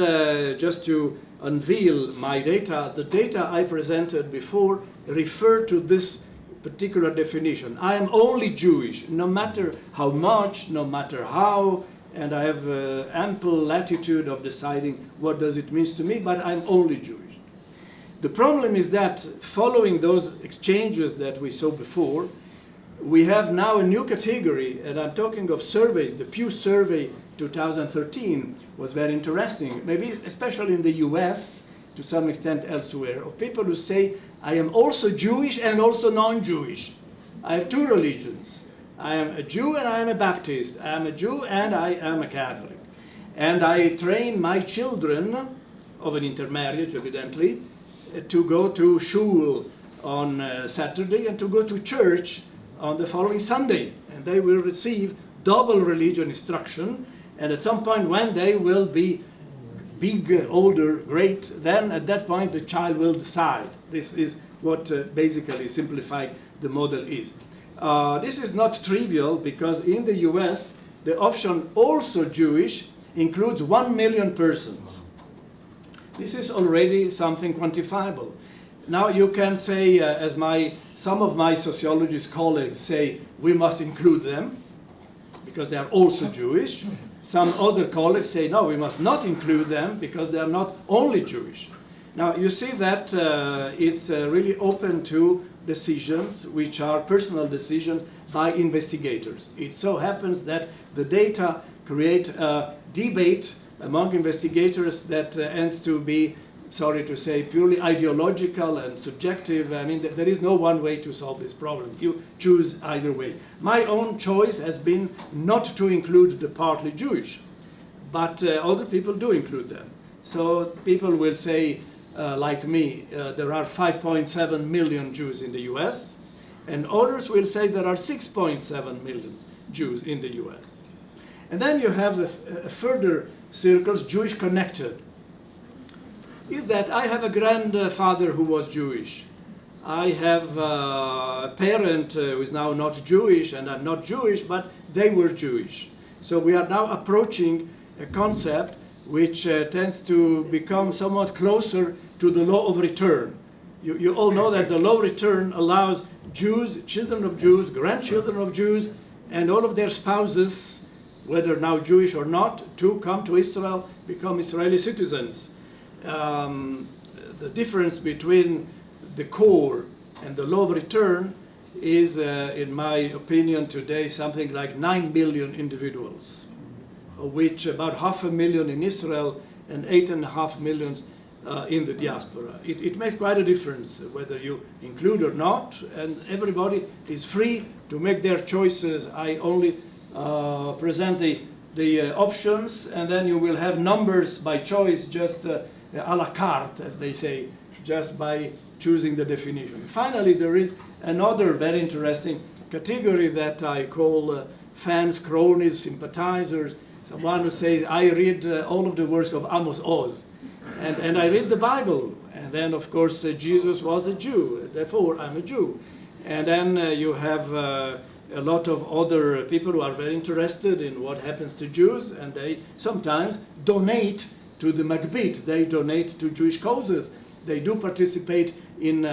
just to unveil my data, the data I presented before refer to this particular definition. I am only Jewish, no matter how much, no matter how, and I have ample latitude of deciding what does it mean to me, but I'm only Jewish. The problem is that following those exchanges that we saw before, we have now a new category, and I'm talking of surveys. The Pew Survey 2013 was very interesting, maybe especially in the US, to some extent elsewhere, of people who say, I am also Jewish and also non-Jewish. I have two religions. I am a Jew and I am a Baptist. I am a Jew and I am a Catholic. And I train my children, of an intermarriage evidently, to go to shul on Saturday and to go to church on the following Sunday. And they will receive double religion instruction. And at some point when they will be big, older, great, then at that point the child will decide. This is what basically simplified the model is. This is not trivial because in the US, the option also Jewish includes 1 million persons. This is already something quantifiable. Now you can say, as some of my sociologist colleagues say, we must include them because they are also Jewish. Some other colleagues say, no, we must not include them because they are not only Jewish. Now you see that it's really open to decisions which are personal decisions by investigators. It so happens that the data create a debate among investigators that ends to be, sorry to say, purely ideological and subjective. I mean, there is no one way to solve this problem. You choose either way. My own choice has been not to include the partly Jewish, but other people do include them. So people will say, like me, there are 5.7 million Jews in the US, and others will say there are 6.7 million Jews in the US. And then you have further circles, Jewish connected. Is that I have a grandfather who was Jewish. I have a parent who is now not Jewish, and I'm not Jewish, but they were Jewish. So we are now approaching a concept which tends to become somewhat closer to the law of return. You all know that the law of return allows Jews, children of Jews, grandchildren of Jews, and all of their spouses, whether now Jewish or not, to come to Israel, become Israeli citizens. The difference between the core and the law of return is, in my opinion today, something like 9 million individuals, of which about 500,000 in Israel and 8.5 million in the diaspora. It makes quite a difference whether you include or not, and everybody is free to make their choices. I only present the options, and then you will have numbers by choice, just a la carte, as they say, just by choosing the definition. Finally, there is another very interesting category that I call fans, cronies, sympathizers, someone who says, I read all of the works of Amos Oz, and I read the Bible, and then of course Jesus was a Jew, therefore I'm a Jew. And then you have a lot of other people who are very interested in what happens to Jews, and they sometimes donate to the Magbit, they donate to Jewish causes. They do participate in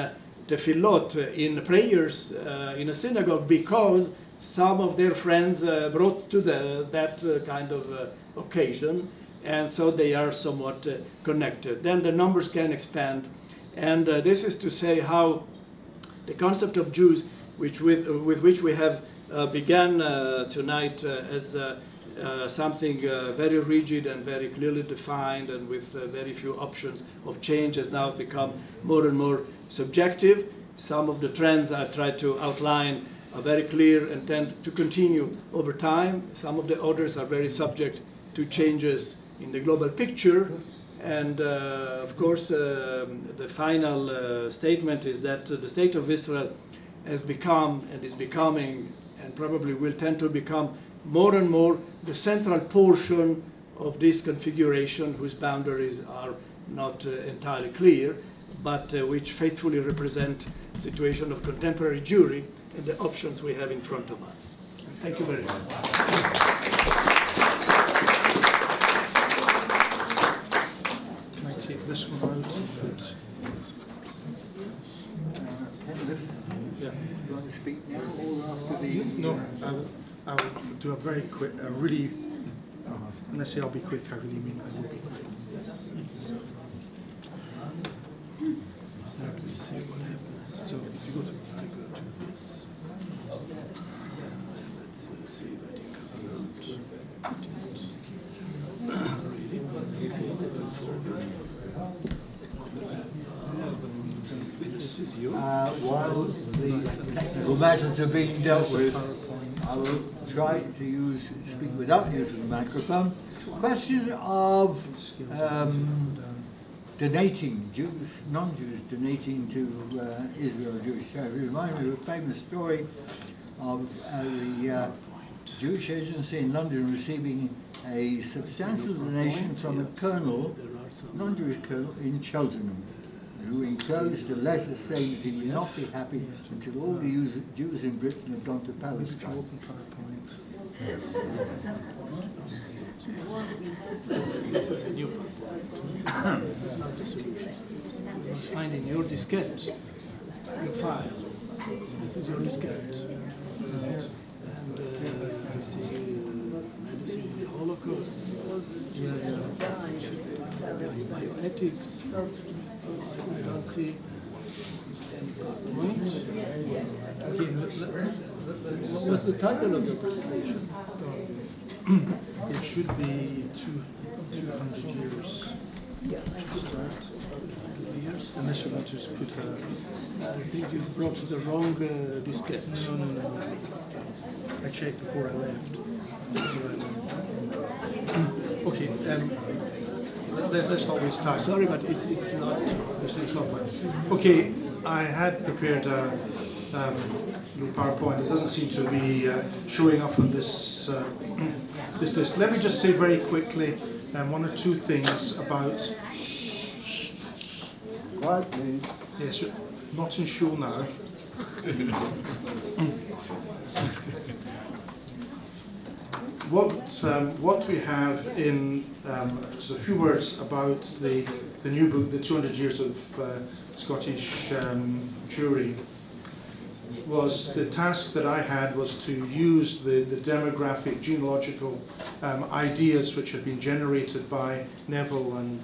tefillot, in prayers in a synagogue, because some of their friends brought to that kind of occasion, and so they are somewhat connected. Then the numbers can expand, and this is to say how the concept of Jews, with which we have began tonight as something very rigid and very clearly defined, and with very few options of change, has now become more and more subjective. Some of the trends I've tried to outline are very clear and tend to continue over time. Some of the others are very subject to changes in the global picture. And of course, the final statement is that the state of Israel has become and is becoming, and probably will tend to become more and more, the central portion of this configuration, whose boundaries are not entirely clear, but which faithfully represent the situation of contemporary Jewry and the options we have in front of us. Thank you very much. Can I take this one out and put... Yeah. You want to speak now or after the... No, I'll do a very quick, a really, when I say I'll be quick, I really mean I will be quick. Yes. Let me see what happens. So if you go to this. Let's see that it comes out. This is you. While the technical matters are being dealt with, I will try to speak without using the microphone. Question of donating, Jews, non-Jews donating to Israel Jewish charity. Remind me of a famous story of the Jewish agency in London receiving a substantial donation from a colonel, non-Jewish colonel in Cheltenham. who enclosed a letter saying that he would not be happy until all the Jews in Britain had gone to Palestine. This is a new PowerPoint. This is not the solution. You must find in your diskette, your file. This is your diskette. And you see the Holocaust. Bioethics. I don't see any PowerPoint. What's the title of your presentation? It should be 200 years. Unless you want to just put a... I think you brought the wrong diskette. No. I checked before I left. That's the right one. Okay, let's not waste time. Sorry, but it's not. It's not fine. Okay, I had prepared a little PowerPoint. It doesn't seem to be showing up on this this list. Let me just say very quickly one or two things about... Quiet, please. Yes, not in shul now. What we have in just a few words about the new book, The 200 Years of Scottish Jewry, was the task that I had was to use the demographic, genealogical ideas which had been generated by Neville and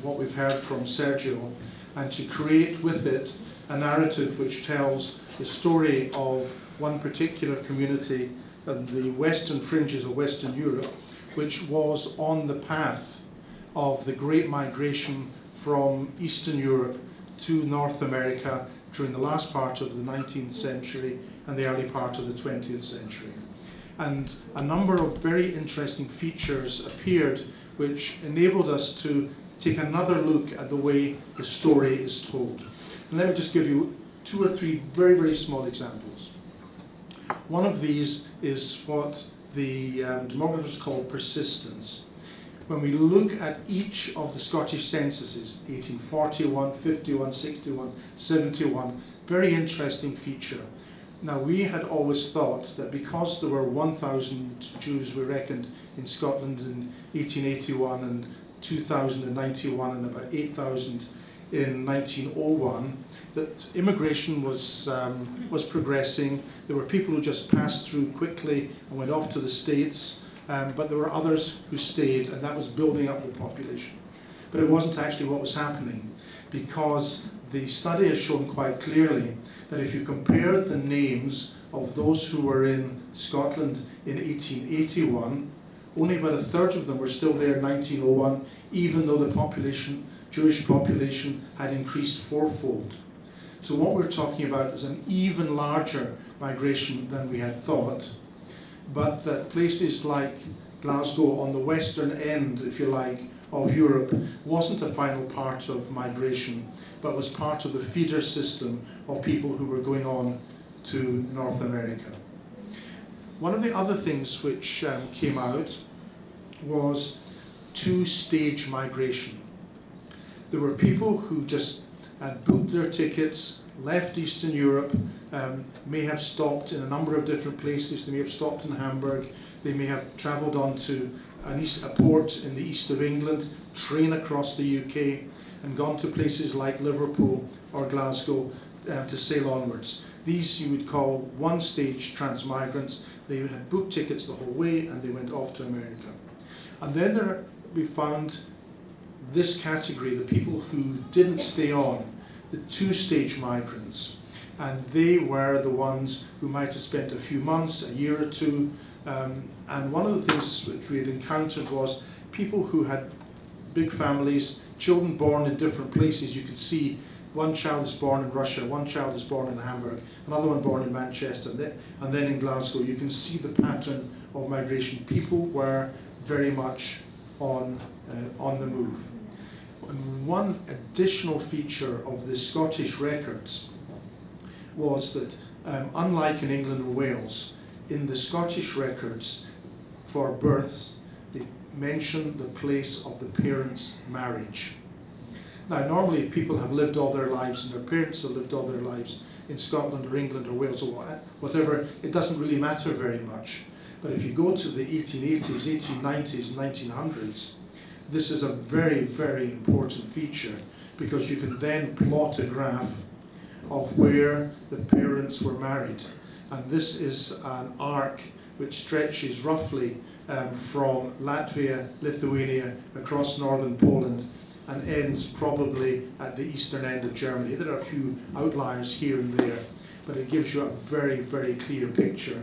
what we've heard from Sergio, and to create with it a narrative which tells the story of one particular community on the western fringes of Western Europe, which was on the path of the Great Migration from Eastern Europe to North America during the last part of the 19th century and the early part of the 20th century. And a number of very interesting features appeared which enabled us to take another look at the way the story is told. And let me just give you two or three very, very small examples. One of these is what the demographers call persistence. When we look at each of the Scottish censuses, 1841, 51, 61, 71, very interesting feature. Now, we had always thought that because there were 1,000 Jews, we reckoned, in Scotland in 1881 and 2,091 and about 8,000 in 1901, that immigration was progressing. There were people who just passed through quickly and went off to the States, but there were others who stayed, and that was building up the population. But it wasn't actually what was happening, because the study has shown quite clearly that if you compare the names of those who were in Scotland in 1881, only about a third of them were still there in 1901, even though the population, Jewish population, had increased fourfold. So what we're talking about is an even larger migration than we had thought, but that places like Glasgow on the western end, if you like, of Europe wasn't a final part of migration, but was part of the feeder system of people who were going on to North America. One of the other things which came out was two-stage migration. There were people who just had booked their tickets, left Eastern Europe, may have stopped in a number of different places. They may have stopped in Hamburg, they may have travelled on to a port in the east of England, train across the UK, and gone to places like Liverpool or Glasgow to sail onwards. These you would call one-stage transmigrants. They had booked tickets the whole way and they went off to America. And then we found this category, the people who didn't stay on, the two-stage migrants. And they were the ones who might have spent a few months, a year or two. And one of the things which we had encountered was people who had big families, children born in different places. You could see one child is born in Russia, one child is born in Hamburg, another one born in Manchester, and then in Glasgow. You can see the pattern of migration. People were very much on the move. And one additional feature of the Scottish records was that, unlike in England and Wales, in the Scottish records for births, they mention the place of the parents' marriage. Now, normally if people have lived all their lives and their parents have lived all their lives in Scotland or England or Wales or whatever, it doesn't really matter very much. But if you go to the 1880s, 1890s and 1900s, this is a very, very important feature, because you can then plot a graph of where the parents were married. And this is an arc which stretches roughly from Latvia, Lithuania, across northern Poland, and ends probably at the eastern end of Germany. There are a few outliers here and there, but it gives you a very, very clear picture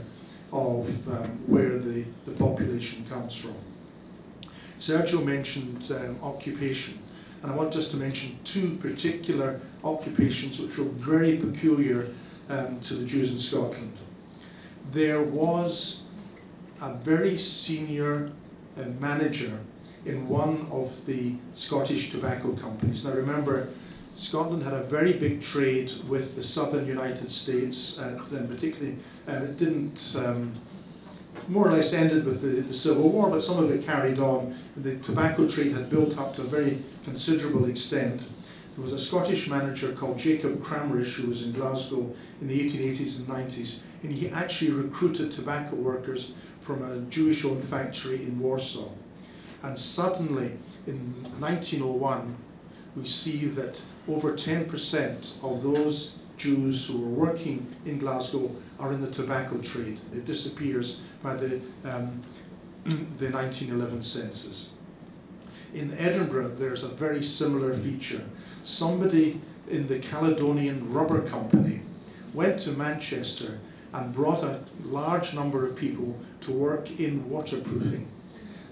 of where the population comes from. Sergio mentioned occupation, and I want just to mention two particular occupations which were very peculiar to the Jews in Scotland. There was a very senior manager in one of the Scottish tobacco companies. Now remember, Scotland had a very big trade with the southern United States, and particularly it didn't, more or less ended with the Civil War, but some of it carried on. The tobacco trade had built up to a very considerable extent. There was a Scottish manager called Jacob Cramrish who was in Glasgow in the 1880s and 90s, and he actually recruited tobacco workers from a Jewish-owned factory in Warsaw. And suddenly, in 1901, we see that over 10% of those Jews who were working in Glasgow are in the tobacco trade. It disappears by the 1911 census. In Edinburgh, there's a very similar feature. Somebody in the Caledonian Rubber Company went to Manchester and brought a large number of people to work in waterproofing.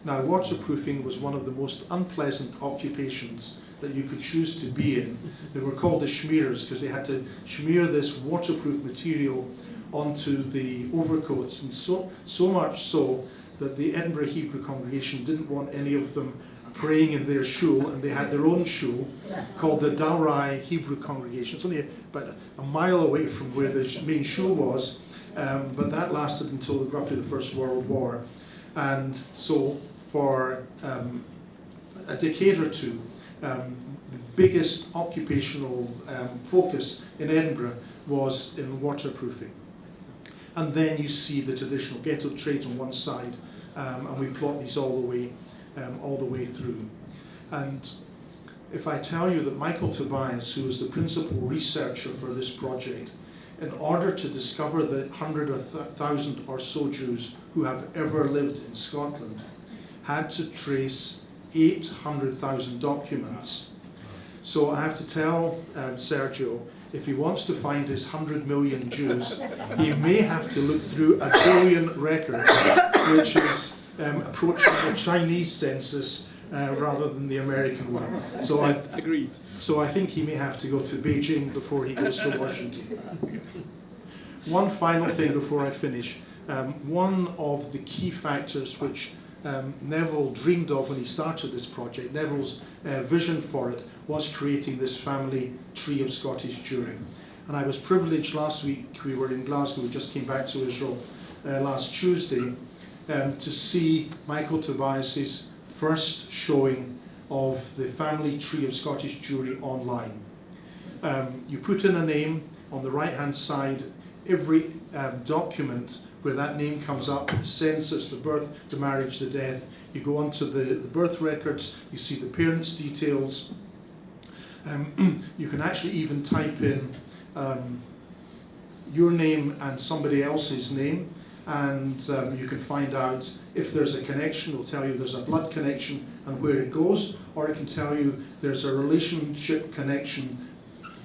Now, waterproofing was one of the most unpleasant occupations that you could choose to be in. They were called the schmearers because they had to smear this waterproof material onto the overcoats, and so much so that the Edinburgh Hebrew congregation didn't want any of them praying in their shul, and they had their own shul called the Della Hebrew congregation. It's only about a mile away from where the main shul was, but that lasted until roughly the First World War. And so for a decade or two, the biggest occupational focus in Edinburgh was in waterproofing. And then you see the traditional ghetto trades on one side, and we plot these all the way through. And if I tell you that Michael Tobias, who was the principal researcher for this project, in order to discover the 100 or 1,000 or so Jews who have ever lived in Scotland, had to trace 800,000 documents. So I have to tell Sergio, if he wants to find his 100 million Jews, he may have to look through 1 billion records, which is approaching the Chinese census rather than the American one. So Agreed. So I think he may have to go to Beijing before he goes to Washington. One final thing before I finish. One of the key factors which Neville dreamed of when he started this project, Neville's vision for it, was creating this family tree of Scottish Jewry. And I was privileged last week, we were in Glasgow, we just came back to Israel last Tuesday, to see Michael Tobias's first showing of the family tree of Scottish Jewry online. You put in a name, on the right hand side, every document where that name comes up, the census, the birth, the marriage, the death. You go onto the birth records, you see the parents' details. You can actually even type in your name and somebody else's name, and you can find out if there's a connection. It'll tell you there's a blood connection and where it goes, or it can tell you there's a relationship connection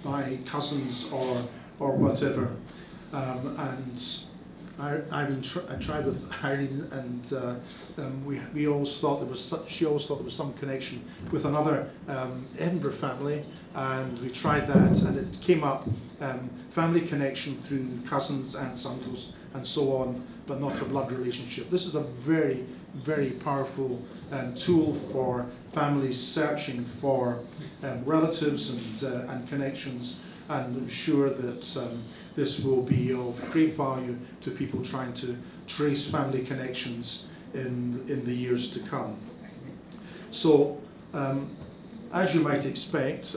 by cousins or whatever. I tried with Irene, and we always thought there was she always thought there was some connection with another Edinburgh family, and we tried that, and it came up family connection through cousins, aunts, uncles, and so on, but not a blood relationship. This is a very, very powerful tool for families searching for relatives and connections, and I'm sure that this will be of great value to people trying to trace family connections in the years to come. So as you might expect,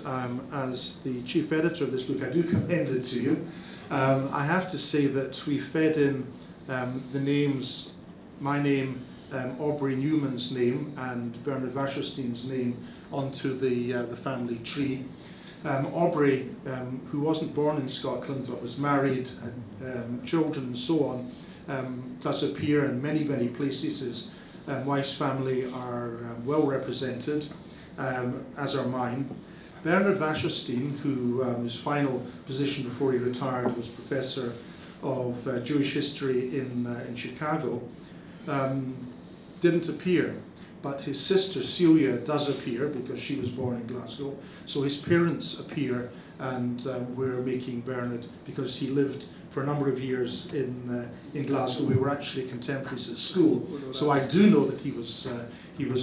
as the chief editor of this book, I do commend it to you. I have to say that we fed in the names, my name, Aubrey Newman's name, and Bernard Wasserstein's name onto the family tree. Aubrey, who wasn't born in Scotland but was married, had children and so on, does appear in many, many places. His wife's family are well represented, as are mine. Bernard Wasserstein, who his final position before he retired was Professor of Jewish History in Chicago, didn't appear. But his sister Celia does appear because she was born in Glasgow. So his parents appear, and we're making Bernard, because he lived for a number of years in Glasgow. We were actually contemporaries at school, so I do know that he was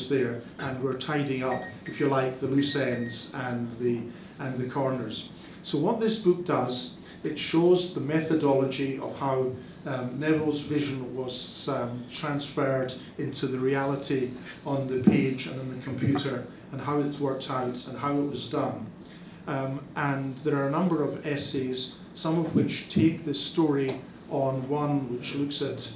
there, and we're tidying up, if you like, the loose ends and the corners. So what this book does, it shows the methodology of how Neville's vision was transferred into the reality on the page and on the computer, and how it's worked out and how it was done. And there are a number of essays, some of which take this story on one which looks at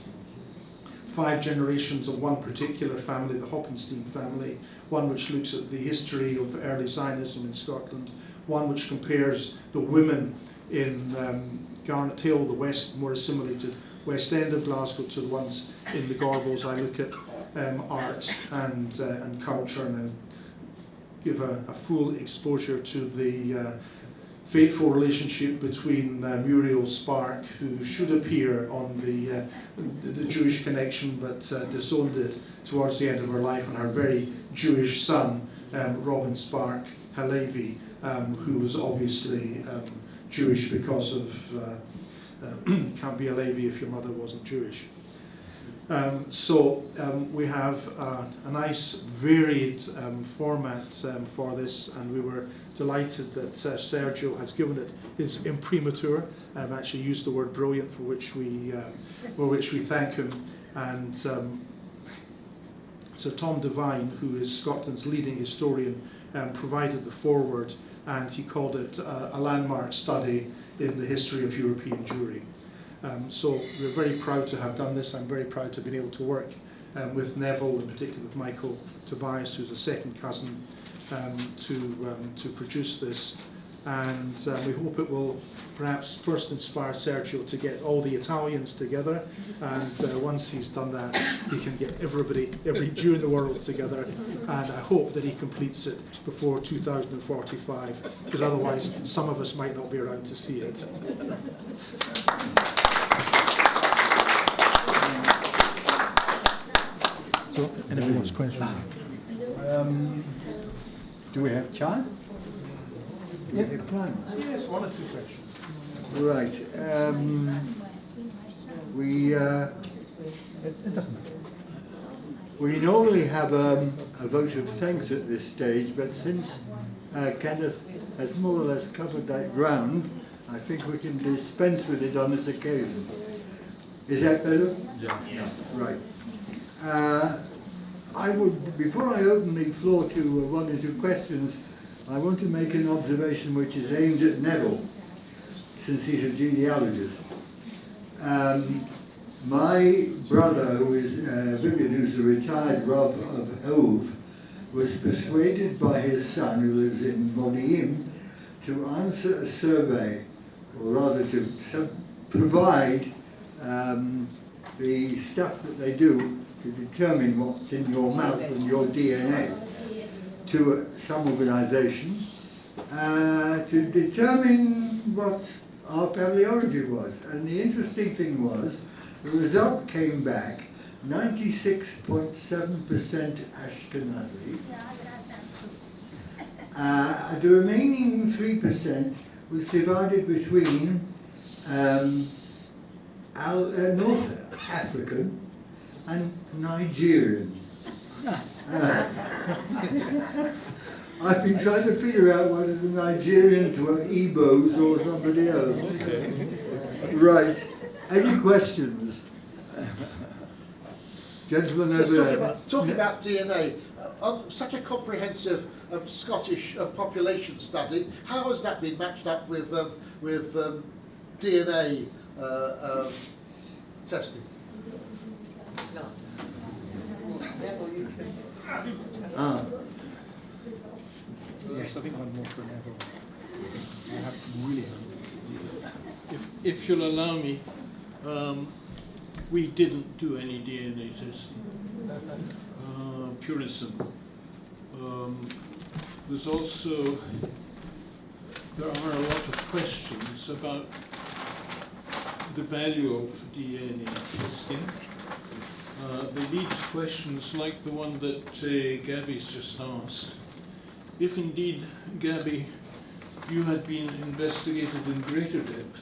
5 generations of one particular family, the Hoppenstein family, one which looks at the history of early Zionism in Scotland, one which compares the women in Garnet Hill, the more assimilated West End of Glasgow, to the ones in the Gorbals. I look at art and culture, and I give a full exposure to the fateful relationship between Muriel Spark, who should appear on the Jewish Connection but disowned it towards the end of her life, and her very Jewish son, Robin Spark Halevi, who was obviously Jewish because of can't be a Levi if your mother wasn't Jewish. So we have a nice varied format for this, and we were delighted that Sergio has given it his imprimatur. I've actually used the word brilliant, for which we thank him. And Sir Tom Devine, who is Scotland's leading historian, provided the foreword, and he called it a landmark study in the history of European Jewry. So we're very proud to have done this. I'm very proud to have been able to work with Neville, and particularly with Michael Tobias, who's a second cousin, to produce this. And we hope it will perhaps first inspire Sergio to get all the Italians together, and once he's done that, he can get every Jew in the world together, and I hope that he completes it before 2045, because otherwise some of us might not be around to see it. So, anyone wants questions? Do we have time? Do we have time? Yes, 1 or 2 questions. Right. It doesn't matter. We normally have a vote of thanks at this stage, but since Kenneth has more or less covered that ground, I think we can dispense with it on this occasion. Is that better? Yeah. Right. I would, before I open the floor to 1 or 2 questions, I want to make an observation which is aimed at Neville, since he's a genealogist. My brother, who is Vivian, who's the retired Rav of Hove, was persuaded by his son, who lives in Modi'in, to answer a survey, or rather to provide the stuff that they do to determine what's in your mouth and your DNA to some organization to determine what our family origin was. And the interesting thing was, the result came back 96.7% Ashkenazi. The remaining 3% was divided between North African and Nigerian. I've been trying to figure out whether the Nigerians were Igbos or somebody else. Okay. Right. Any questions? Gentlemen over there. Talking about DNA, on such a comprehensive Scottish population study, how has that been matched up with DNA testing? Ah, Yes, I think one more for Neville. I have really If you'll allow me, we didn't do any DNA testing. Pure and simple. There are a lot of questions about the value of DNA testing. They lead to questions like the one that Gabby's just asked. If indeed, Gabby, you had been investigated in greater depth,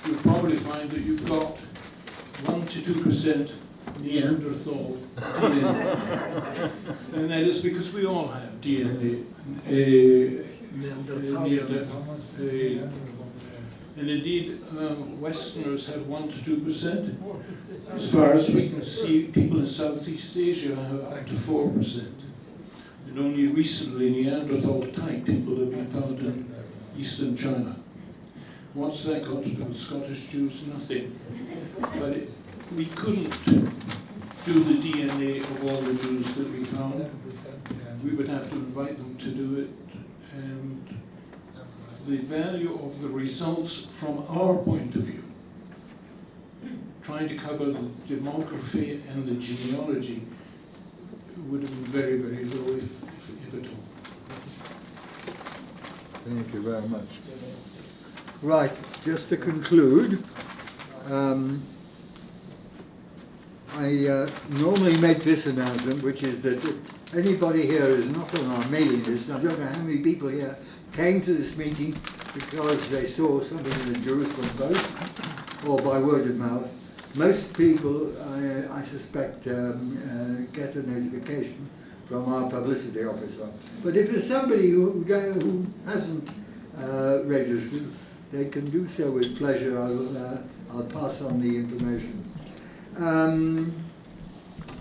you'll probably find that you've got 1 to 2% Neanderthal DNA. And that is because we all have DNA. And indeed, Westerners have 1 to 2%. As far as we can see, people in Southeast Asia have up to 4%. And only recently, Neanderthal type people have been found in Eastern China. What's that got to do with Scottish Jews? Nothing. But we couldn't do the DNA of all the Jews that we found. We would have to invite them to do it. And the value of the results from our point of view, trying to cover the demography and the genealogy, would have been very, very low, if at all. thank you very much. Right, just to conclude, I normally make this announcement, which is that if anybody here is not on our mailing list, I don't know how many people here came to this meeting because they saw something in the Jerusalem Post or by word of mouth. Most people, I suspect, get a notification from our publicity officer. But if there's somebody who hasn't registered, they can do so with pleasure. I'll pass on the information.